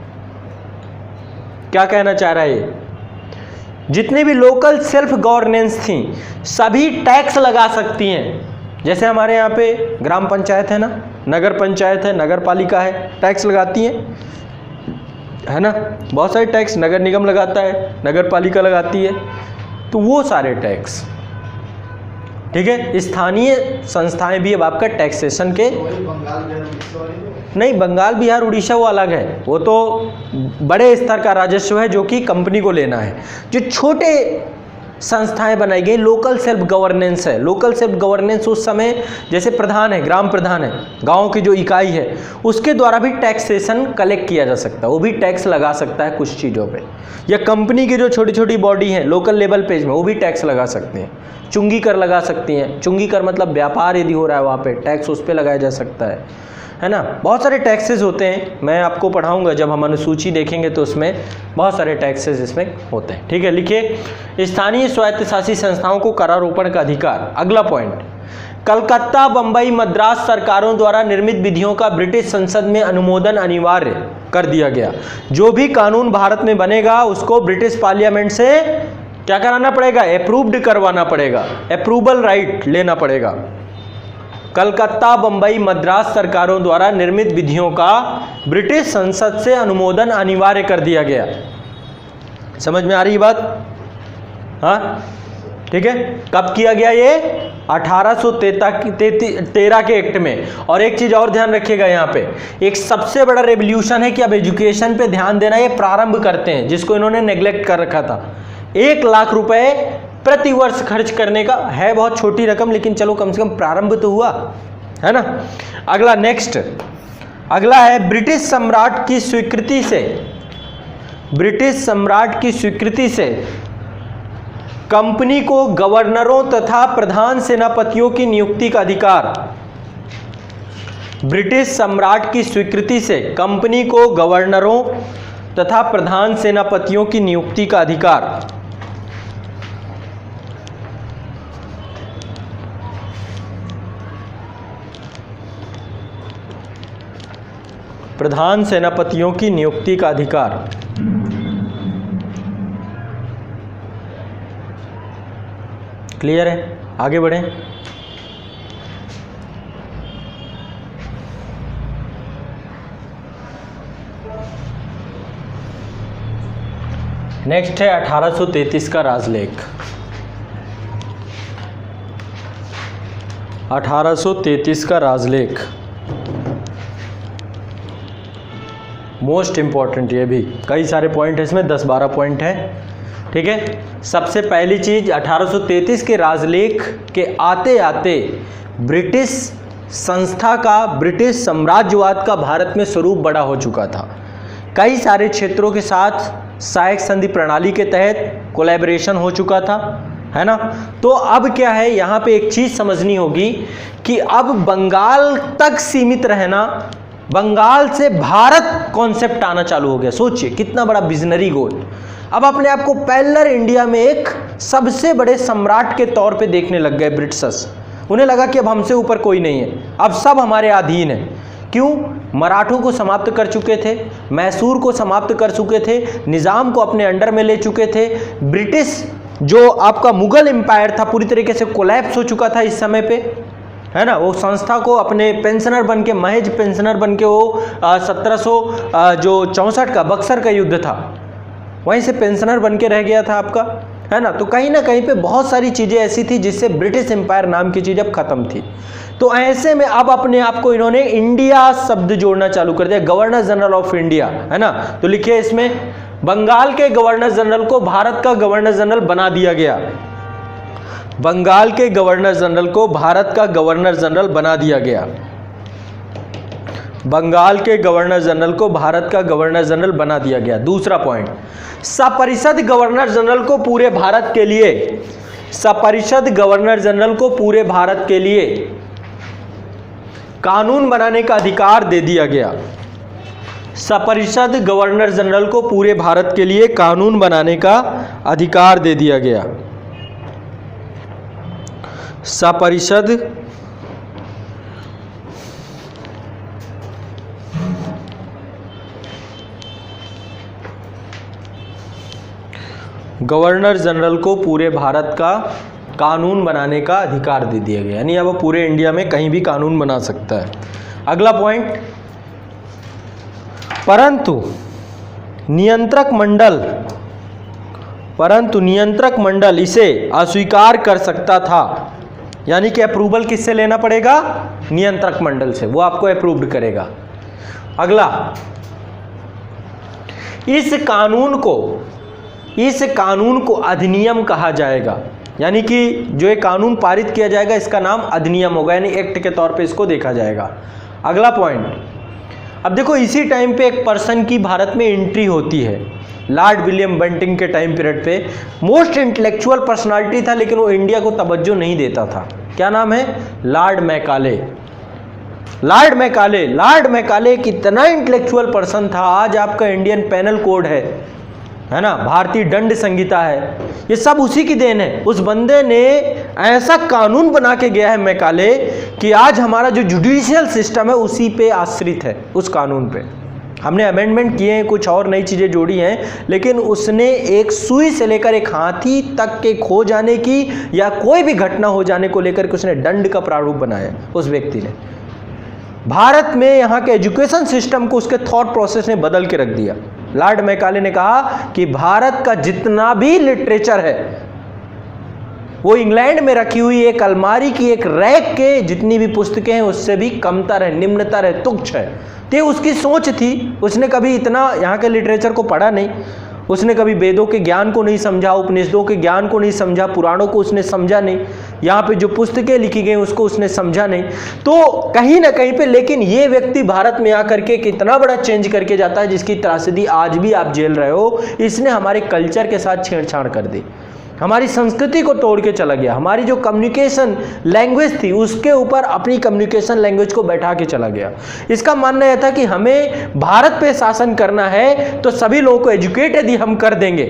क्या कहना चाह रहा है ये? जितनी भी लोकल सेल्फ गवर्नेंस थी सभी टैक्स लगा सकती हैं। जैसे हमारे यहाँ पे ग्राम पंचायत है ना, नगर पंचायत है, नगर पालिका है, टैक्स लगाती है ना, बहुत सारे टैक्स नगर निगम लगाता है, नगर पालिका लगाती है। तो वो सारे टैक्स, ठीक है। स्थानीय संस्थाएं भी अब आपका टैक्सेशन के, नहीं, बंगाल बिहार उड़ीसा वो अलग है, वो तो बड़े स्तर का राजस्व है जो कि कंपनी को लेना है। जो छोटे संस्थाएं बनाई गई, लोकल सेल्फ गवर्नेंस है। लोकल सेल्फ गवर्नेंस उस समय जैसे प्रधान है, ग्राम प्रधान है, गांव की जो इकाई है उसके द्वारा भी टैक्सेशन कलेक्ट किया जा सकता है, वो भी टैक्स लगा सकता है कुछ चीज़ों पे, या कंपनी की जो छोटी छोटी बॉडी है लोकल लेवल पेज में वो भी टैक्स लगा सकते हैं, चुंगी कर लगा सकती हैं। चुंगी कर मतलब व्यापार यदि हो रहा है वहाँ पे टैक्स उस पर लगाया जा सकता है ना। बहुत सारे टैक्सेस होते हैं, मैं आपको पढ़ाऊंगा जब हम अनुसूची देखेंगे तो उसमें बहुत सारे टैक्सेस इसमें होते हैं। ठीक है, लिखिए स्थानीय स्वायत्तशासी संस्थाओं को करारोपण का अधिकार। अगला पॉइंट, कलकत्ता, बंबई, मद्रास सरकारों द्वारा निर्मित विधियों का ब्रिटिश संसद में अनुमोदन अनिवार्य कर दिया गया। जो भी कानून भारत में बनेगा उसको ब्रिटिश पार्लियामेंट से क्या कराना पड़ेगा, अप्रूव्ड करवाना पड़ेगा, अप्रूवल राइट लेना पड़ेगा। कलकत्ता, बंबई, मद्रास सरकारों द्वारा निर्मित विधियों का ब्रिटिश संसद से अनुमोदन अनिवार्य कर दिया गया। समझ में आ रही बात? हाँ, ठीक है। कब किया गया ये? 1813 के एक्ट में। और एक चीज और ध्यान रखिएगा, यहाँ पे एक सबसे बड़ा रेवोल्यूशन है कि अब एजुकेशन पे ध्यान देना ये प्रारंभ करते हैं, जिसको इन्होंने नेग्लेक्ट कर रखा था। 1 लाख रुपए प्रति वर्ष खर्च करने का है, बहुत छोटी रकम, लेकिन चलो कम से कम प्रारंभ तो हुआ, है ना। अगला नेक्स्ट, अगला है ब्रिटिश सम्राट की स्वीकृति से, ब्रिटिश सम्राट की स्वीकृति से कंपनी को गवर्नरों तथा प्रधान सेनापतियों की नियुक्ति का अधिकार। ब्रिटिश सम्राट की स्वीकृति से कंपनी को गवर्नरों तथा प्रधान सेनापतियों की नियुक्ति का अधिकार। प्रधान सेनापतियों की नियुक्ति का अधिकार। क्लियर है? आगे बढ़ें। नेक्स्ट है 1833 का राजलेख। 1833 का राजलेख मोस्ट इंपॉर्टेंट, ये भी कई सारे पॉइंट है इसमें, 10-12 पॉइंट है। ठीक है, सबसे पहली चीज 1833 के राजलेख के आते आते ब्रिटिश संस्था का, ब्रिटिश साम्राज्यवाद का भारत में स्वरूप बड़ा हो चुका था। कई सारे क्षेत्रों के साथ सहायक संधि प्रणाली के तहत कोलैबोरेशन हो चुका था, है ना। तो अब क्या है, यहाँ पे एक चीज समझनी होगी कि अब बंगाल तक सीमित रहना, बंगाल से भारत कॉन्सेप्ट आना चालू हो गया। सोचिए कितना बड़ा विजनरी गोल। अब अपने आप को पैरेलल इंडिया में एक सबसे बड़े सम्राट के तौर पे देखने लग गए ब्रिटिशर्स। उन्हें लगा कि अब हमसे ऊपर कोई नहीं है, अब सब हमारे अधीन है। क्यों? मराठों को समाप्त कर चुके थे, मैसूर को समाप्त कर चुके थे, निज़ाम को अपने अंडर में ले चुके थे। ब्रिटिश जो आपका मुगल एम्पायर था पूरी तरीके से कोलैप्स हो चुका था इस समय पे, है ना। वो संस्था को अपने पेंशनर बन के, महज पेंशनर बन के वो 1764 का बक्सर का युद्ध था, वहीं से पेंशनर बन के रह गया था आपका, है ना। तो कहीं ना कहीं पे बहुत सारी चीज़ें ऐसी थी जिससे ब्रिटिश एम्पायर नाम की चीज़ अब खत्म थी। तो ऐसे में अब अपने आप को इन्होंने इंडिया शब्द जोड़ना चालू कर दिया, गवर्नर जनरल ऑफ इंडिया, है ना। तो लिखिए इसमें बंगाल के गवर्नर जनरल को भारत का गवर्नर जनरल बना दिया गया। बंगाल के गवर्नर जनरल को भारत का गवर्नर जनरल बना दिया गया। बंगाल के गवर्नर जनरल को भारत का गवर्नर जनरल बना दिया गया। दूसरा पॉइंट, सपरिषद गवर्नर जनरल को पूरे भारत के लिए, सपरिषद गवर्नर जनरल को पूरे भारत के लिए कानून बनाने का अधिकार दे दिया गया। सपरिषद गवर्नर जनरल को पूरे भारत के लिए कानून बनाने का अधिकार दे दिया गया। सपरिषद गवर्नर जनरल को पूरे भारत का कानून बनाने का अधिकार दे दिया गया, यानी अब वो पूरे इंडिया में कहीं भी कानून बना सकता है। अगला पॉइंट, परंतु नियंत्रक मंडल इसे अस्वीकार कर सकता था, यानी कि अप्रूवल किससे लेना पड़ेगा? नियंत्रक मंडल से, वो आपको अप्रूव्ड करेगा। अगला, इस कानून को इस कानून को अधिनियम कहा जाएगा, यानी कि जो ये कानून पारित किया जाएगा इसका नाम अधिनियम होगा, यानी एक्ट के तौर पे इसको देखा जाएगा। अगला पॉइंट, अब देखो इसी टाइम पे एक पर्सन की भारत में एंट्री होती है, लॉर्ड विलियम बेंटिंग के टाइम पीरियड पे। मोस्ट इंटेलेक्चुअल पर्सनालिटी था, लेकिन वो इंडिया को तवज्जो नहीं देता था। क्या नाम है? Lord Macaulay. Lord Macaulay, Lord Macaulay कितना इंटेलेक्चुअल पर्सन था। आज आपका इंडियन पेनल कोड है ना, भारतीय दंड संहिता है, ये सब उसी की देन है। उस बंदे ने ऐसा कानून बना के गया है मैकाले कि आज हमारा जो जुडिशियल सिस्टम है उसी पे आश्रित है, उस कानून पे। हमने अमेंडमेंट किए हैं, कुछ और नई चीज़ें जोड़ी हैं, लेकिन उसने एक सुई से लेकर एक हाथी तक के खो जाने की या कोई भी घटना हो जाने को लेकर के उसने दंड का प्रारूप बनाया उस व्यक्ति ने। भारत में यहाँ के एजुकेशन सिस्टम को उसके थॉट प्रोसेस ने बदल के रख दिया। लॉर्ड मैकाले ने कहा कि भारत का जितना भी लिटरेचर है वो इंग्लैंड में रखी हुई एक अलमारी की एक रैक के जितनी भी पुस्तकें हैं उससे भी कमतर है, निम्नतर है, तुच्छ है। तो उसकी सोच थी, उसने कभी इतना यहाँ के लिटरेचर को पढ़ा नहीं, उसने कभी वेदों के ज्ञान को नहीं समझा, उपनिषदों के ज्ञान को नहीं समझा, पुराणों को उसने समझा नहीं, यहाँ पे जो पुस्तकें लिखी गई उसको उसने समझा नहीं। तो कहीं ना कहीं पे लेकिन ये व्यक्ति भारत में आकर के कितना बड़ा चेंज करके जाता है, जिसकी त्रासदी आज भी आप झेल रहे हो। इसने हमारे कल्चर के साथ छेड़छाड़ कर दी, हमारी संस्कृति को तोड़ के चला गया, हमारी जो कम्युनिकेशन लैंग्वेज थी उसके ऊपर अपनी कम्युनिकेशन लैंग्वेज को बैठा के चला गया। इसका मानना यह था कि हमें भारत पे शासन करना है तो सभी लोगों को एजुकेट यदि हम कर देंगे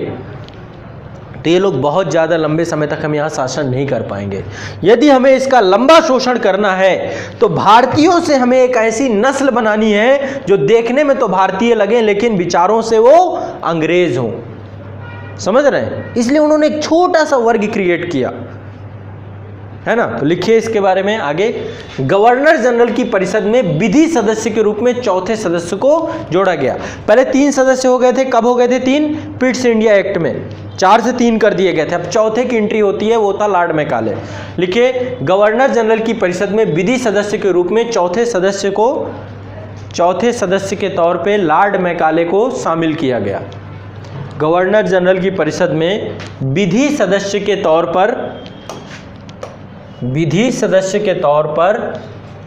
तो ये लोग बहुत ज़्यादा लंबे समय तक हम यहाँ शासन नहीं कर पाएंगे। यदि हमें इसका लंबा शोषण करना है तो भारतीयों से हमें एक ऐसी नस्ल बनानी है जो देखने में तो भारतीय लगे लेकिन विचारों से वो अंग्रेज हों। समझ रहे हैं? इसलिए उन्होंने एक छोटा सा वर्ग क्रिएट किया है ना। तो लिखिए इसके बारे में आगे। गवर्नर जनरल की परिषद में विधि सदस्य के रूप में चौथे सदस्य को जोड़ा गया। पहले 3 सदस्य हो गए थे, कब हो गए थे 3? पिट्स इंडिया एक्ट में 4 से 3 कर दिए गए थे। अब चौथे की एंट्री होती है, वो था लॉर्ड मैकाले। लिखिए गवर्नर जनरल की परिषद में विधि सदस्य के रूप में चौथे सदस्य के तौर पे लॉर्ड मैकाले को शामिल किया गया। गवर्नर जनरल की परिषद में विधि सदस्य के तौर पर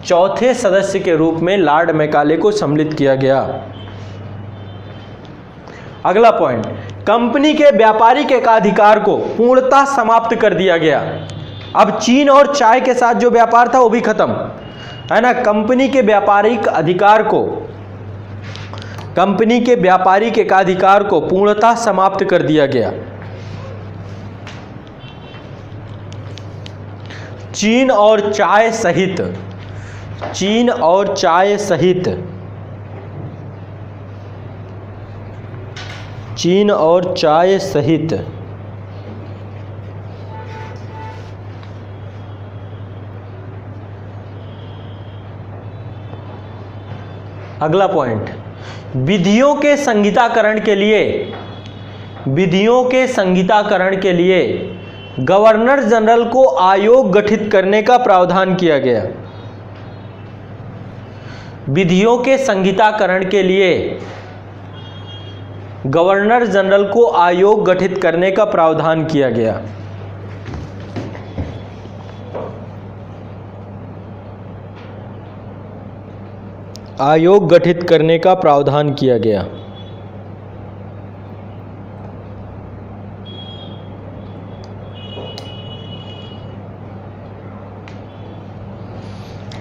चौथे सदस्य के रूप में लॉर्ड मैकाले को सम्मिलित किया गया। अगला पॉइंट, कंपनी के व्यापारिक एकाधिकार को पूर्णतः समाप्त कर दिया गया। अब चीन और चाय के साथ जो व्यापार था वो भी खत्म है ना। कंपनी के व्यापारिक एकाधिकार को पूर्णतः समाप्त कर दिया गया। चीन और चाय सहित अगला पॉइंट, विधियों के संहिताकरण के लिए गवर्नर जनरल को आयोग गठित करने का प्रावधान किया गया। विधियों के संहिताकरण के लिए गवर्नर जनरल को आयोग गठित करने का प्रावधान किया गया। आयोग गठित करने का प्रावधान किया गया।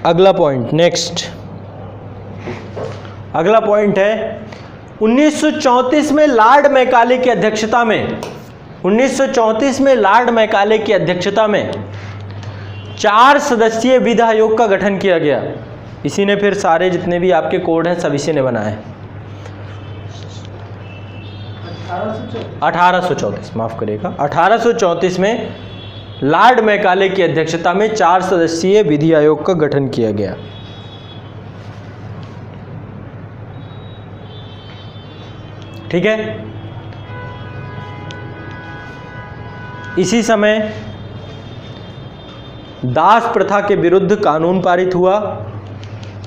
अगला पॉइंट, नेक्स्ट अगला पॉइंट है 1934 में लॉर्ड मैकाले की अध्यक्षता में 4 सदस्यीय विधि आयोग का गठन किया गया। इसी ने फिर सारे जितने भी आपके कोड हैं सब इसी ने बनाए। 1834 माफ करिएगा, 1834 में लॉर्ड मैकाले की अध्यक्षता में 4 सदस्यीय विधि आयोग का गठन किया गया। ठीक है। इसी समय दास प्रथा के विरुद्ध कानून पारित हुआ।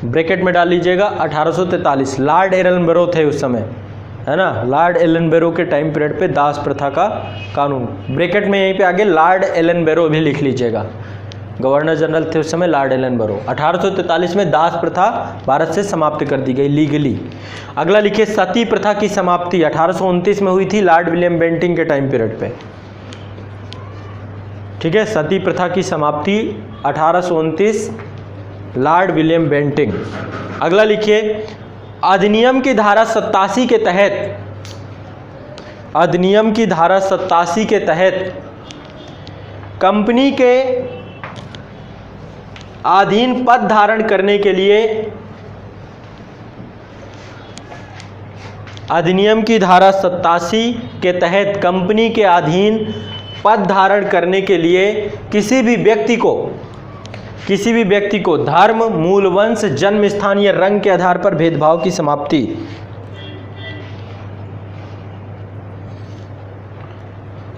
ब्रैकेट में डाल लीजिएगा 1843। लॉर्ड एरनबरो थे उस समय, है ना, लॉर्ड एलन बैरो के टाइम पीरियड पे दास प्रथा का कानून, ब्रैकेट में यहीं पे आगे लॉर्ड एलन बैरो भी लिख लीजिएगा, गवर्नर जनरल थे उस समय लॉर्ड एलन बैरो। 1843 में दास प्रथा भारत से समाप्त कर दी गई लीगली। अगला लिखिए सती प्रथा की समाप्ति 1829 में हुई थी लॉर्ड विलियम बेंटिंग के टाइम पीरियड पे। ठीक है, सती प्रथा की समाप्ति 1829 लॉर्ड विलियम बेंटिंग। अगला लिखिए अधिनियम की धारा 87 के तहत, अधिनियम की धारा 87 के तहत कंपनी के अधीन पद धारण करने के लिए, अधिनियम की धारा 87 के तहत कंपनी के अधीन पद धारण करने के लिए किसी भी व्यक्ति को धर्म, मूल वंश, जन्म स्थान या रंग के आधार पर भेदभाव की समाप्ति।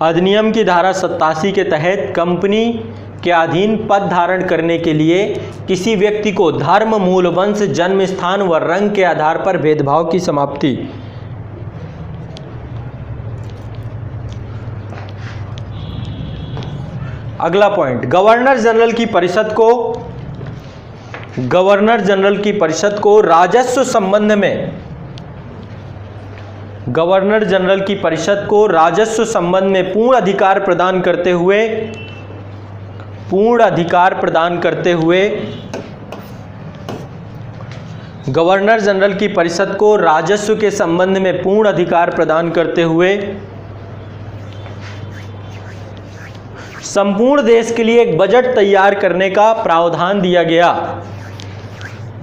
अधिनियम की धारा 87 के तहत कंपनी के अधीन पद धारण करने के लिए किसी व्यक्ति को धर्म, मूल वंश, जन्म स्थान व रंग के आधार पर भेदभाव की समाप्ति। अगला पॉइंट, गवर्नर जनरल की परिषद को राजस्व संबंध में, गवर्नर जनरल की परिषद को राजस्व संबंध में पूर्ण अधिकार प्रदान करते हुए गवर्नर जनरल की परिषद को राजस्व के संबंध में पूर्ण अधिकार प्रदान करते हुए संपूर्ण देश के लिए एक बजट तैयार करने का प्रावधान दिया गया।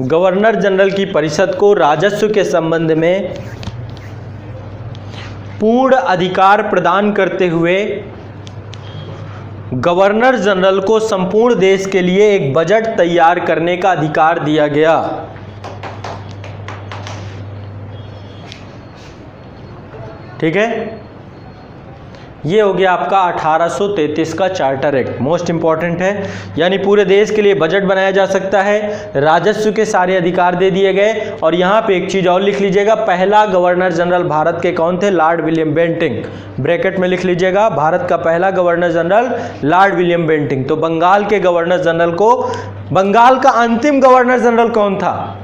गवर्नर जनरल की परिषद को राजस्व के संबंध में पूर्ण अधिकार प्रदान करते हुए गवर्नर जनरल को संपूर्ण देश के लिए एक बजट तैयार करने का अधिकार दिया गया। ठीक है, ये हो गया आपका 1833 का चार्टर एक्ट, मोस्ट इंपॉर्टेंट है। यानी पूरे देश के लिए बजट बनाया जा सकता है, राजस्व के सारे अधिकार दे दिए गए। और यहाँ पे एक चीज और लिख लीजिएगा, पहला गवर्नर जनरल भारत के कौन थे? लॉर्ड विलियम बेंटिंग, ब्रैकेट में लिख लीजिएगा, भारत का पहला governor general Lord William Bentinck. तो बंगाल के गवर्नर जनरल को, बंगाल का अंतिम गवर्नर जनरल कौन था?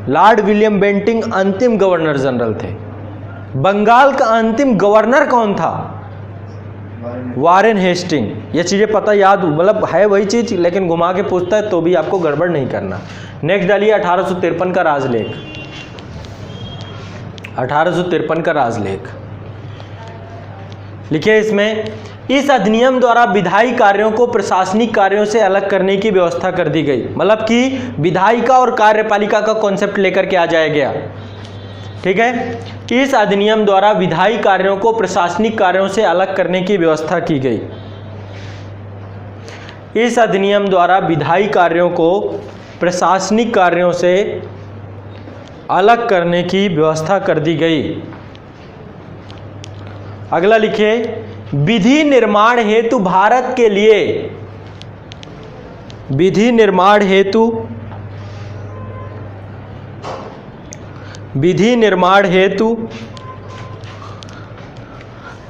लॉर्ड विलियम बेंटिंग अंतिम गवर्नर जनरल थे। बंगाल का अंतिम गवर्नर कौन था? Warren Hastings. ये चीज़ें पता याद, मतलब है वही चीज़ लेकिन घुमा के पूछता है तो भी आपको गड़बड़ नहीं करना। नेक्स्ट डालिए 1853 का राजलेख। 1853 का राजलेख लिखिए, इसमें इस अधिनियम द्वारा विधायी कार्यों को प्रशासनिक कार्यों से अलग करने की व्यवस्था कर दी गई। मतलब कि विधायिका और कार्यपालिका का कॉन्सेप्ट लेकर के आ जाया गया। ठीक है, इस अधिनियम द्वारा विधायी कार्यों को प्रशासनिक कार्यों से अलग करने की व्यवस्था की गई। इस अधिनियम द्वारा विधायी कार्यों को प्रशासनिक कार्यों से अलग करने की व्यवस्था कर दी गई। अगला लिखिए, विधि निर्माण हेतु भारत के लिए, विधि निर्माण हेतु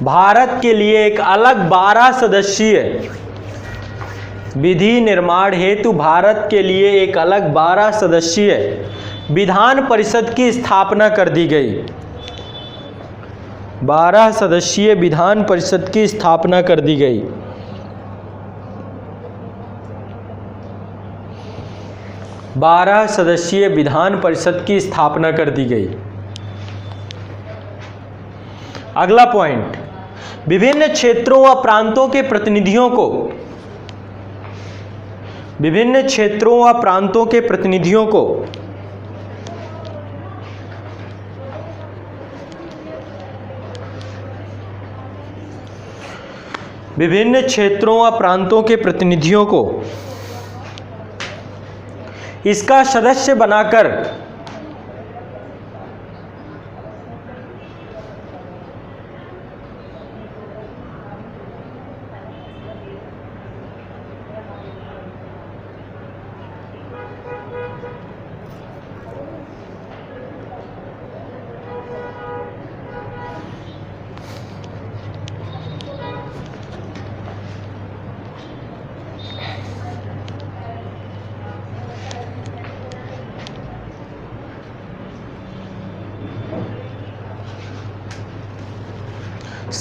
भारत के लिए एक अलग 12 सदस्यीय, विधि निर्माण हेतु भारत के लिए एक अलग 12 सदस्यीय विधान परिषद की स्थापना कर दी गई। 12 सदस्यीय विधान परिषद की स्थापना कर दी गई। बारह सदस्यीय विधान परिषद की स्थापना कर दी गई। अगला पॉइंट, विभिन्न क्षेत्रों व प्रांतों के प्रतिनिधियों को, विभिन्न क्षेत्रों व प्रांतों के प्रतिनिधियों को विभिन्न क्षेत्रों व प्रांतों के प्रतिनिधियों को इसका सदस्य बनाकर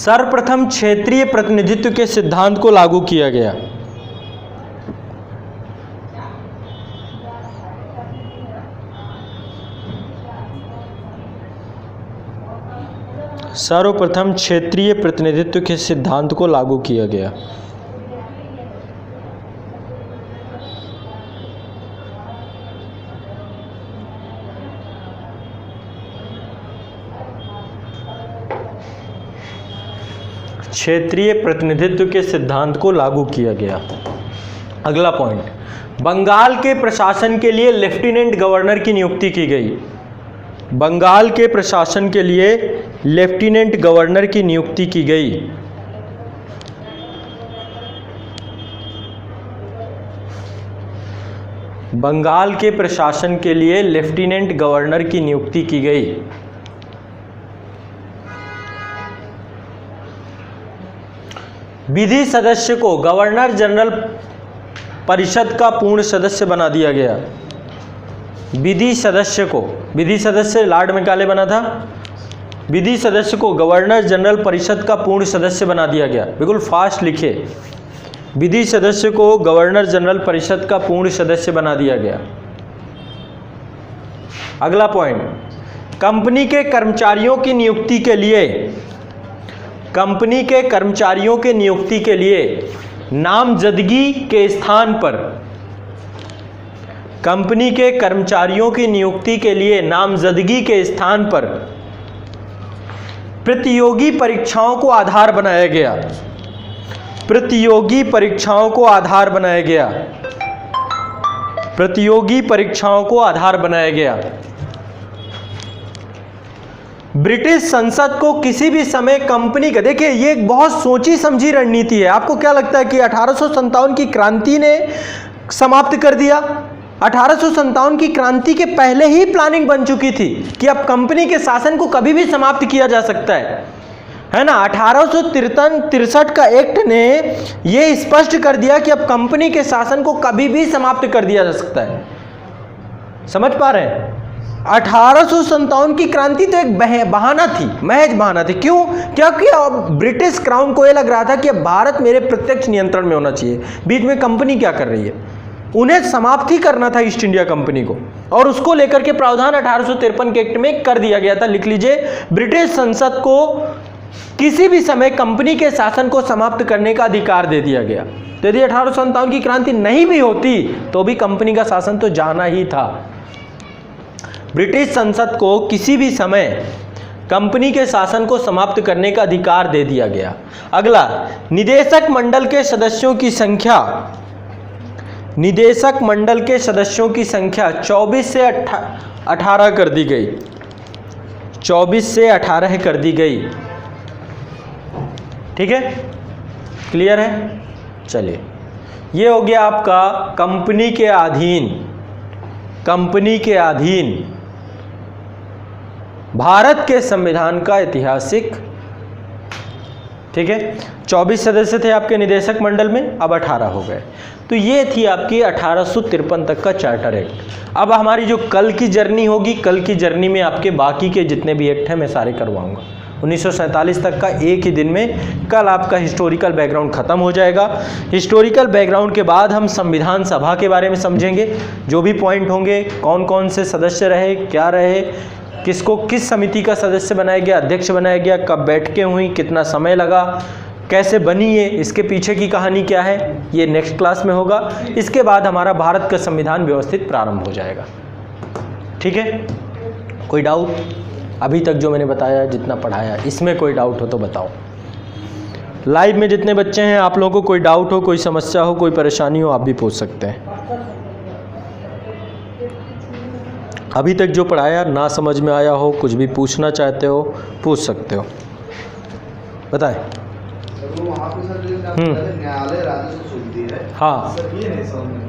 सर्वप्रथम क्षेत्रीय प्रतिनिधित्व के सिद्धांत को लागू किया गया? सर्वप्रथम क्षेत्रीय प्रतिनिधित्व के सिद्धांत को लागू किया गया। क्षेत्रीय प्रतिनिधित्व के सिद्धांत को लागू किया गया। अगला पॉइंट, बंगाल के प्रशासन के लिए लेफ्टिनेंट गवर्नर की नियुक्ति की गई। बंगाल के प्रशासन के लिए लेफ्टिनेंट गवर्नर की नियुक्ति की गई। बंगाल के प्रशासन के लिए लेफ्टिनेंट गवर्नर की नियुक्ति की गई। विधि सदस्य को गवर्नर जनरल परिषद का पूर्ण सदस्य बना दिया गया। विधि सदस्य लॉर्ड मैकाले बना था। विधि सदस्य को गवर्नर जनरल परिषद का पूर्ण सदस्य बना दिया गया। बिल्कुल फास्ट लिखे, विधि सदस्य को गवर्नर जनरल परिषद का पूर्ण सदस्य बना दिया गया। अगला पॉइंट, कंपनी के कर्मचारियों की नियुक्ति के लिए नामजदगी के स्थान पर प्रतियोगी परीक्षाओं को आधार बनाया गया। प्रतियोगी परीक्षाओं को आधार बनाया गया। ब्रिटिश संसद को किसी भी समय कंपनी का, देखिए ये एक बहुत सोची समझी रणनीति है। आपको क्या लगता है कि 1857 की क्रांति ने समाप्त कर दिया? 1857 की क्रांति के पहले ही प्लानिंग बन चुकी थी कि अब कंपनी के शासन को कभी भी समाप्त किया जा सकता है ना। 1863 का एक्ट ने यह स्पष्ट कर दिया कि अब कंपनी के शासन को कभी भी समाप्त कर दिया जा सकता है। समझ पा रहे हैं? 1857 की क्रांति तो एक बहाना थी, महज बहाना थी। क्यों? क्योंकि अब ब्रिटिश क्राउन को यह लग रहा था कि अब भारत मेरे प्रत्यक्ष नियंत्रण में होना चाहिए। बीच में कंपनी क्या कर रही है? उन्हें समाप्त ही करना था ईस्ट इंडिया कंपनी को, और उसको लेकर के प्रावधान 1853 के एक्ट में कर दिया गया था। लिख लीजिए, ब्रिटिश संसद को किसी भी समय कंपनी के शासन को समाप्त करने का अधिकार दे दिया गया। तो यदि 1857 की क्रांति नहीं भी होती तो भी कंपनी का शासन तो जाना ही था। ब्रिटिश संसद को किसी भी समय कंपनी के शासन को समाप्त करने का अधिकार दे दिया गया। अगला, निदेशक मंडल के सदस्यों की संख्या 24 से 18 कर दी गई। 24 से 18 कर दी गई। ठीक है, क्लियर है? चलिए, ये हो गया आपका कंपनी के अधीन भारत के संविधान का ऐतिहासिक। ठीक है, 24 सदस्य थे आपके निदेशक मंडल में, अब 18 हो गए। तो ये थी आपकी 1853 तक का चार्टर एक्ट। अब हमारी जो कल की जर्नी होगी, कल की जर्नी में आपके बाकी के जितने भी एक्ट हैं मैं सारे करवाऊंगा। 1947 तक का एक ही दिन में कल आपका हिस्टोरिकल बैकग्राउंड खत्म हो जाएगा। हिस्टोरिकल बैकग्राउंड के बाद हम संविधान सभा के बारे में समझेंगे। जो भी पॉइंट होंगे, कौन कौन से सदस्य रहे, क्या रहे, किसको किस समिति का सदस्य बनाया गया, अध्यक्ष बनाया गया, कब बैठकें हुई, कितना समय लगा, कैसे बनी ये, इसके पीछे की कहानी क्या है, ये नेक्स्ट क्लास में होगा। इसके बाद हमारा भारत का संविधान व्यवस्थित प्रारंभ हो जाएगा। ठीक है, कोई डाउट? अभी तक जो मैंने बताया, जितना पढ़ाया, इसमें कोई डाउट हो तो बताओ। लाइव में जितने बच्चे हैं, आप लोगों को कोई डाउट हो, कोई समस्या हो, कोई परेशानी हो, आप भी पूछ सकते हैं। अभी तक जो पढ़ाया ना समझ में आया हो, कुछ भी पूछना चाहते हो, पूछ सकते हो, बताएं। वहाँ पे सर न्यायालय राजस्व सुनती है। हाँ, सर ये नहीं समझ में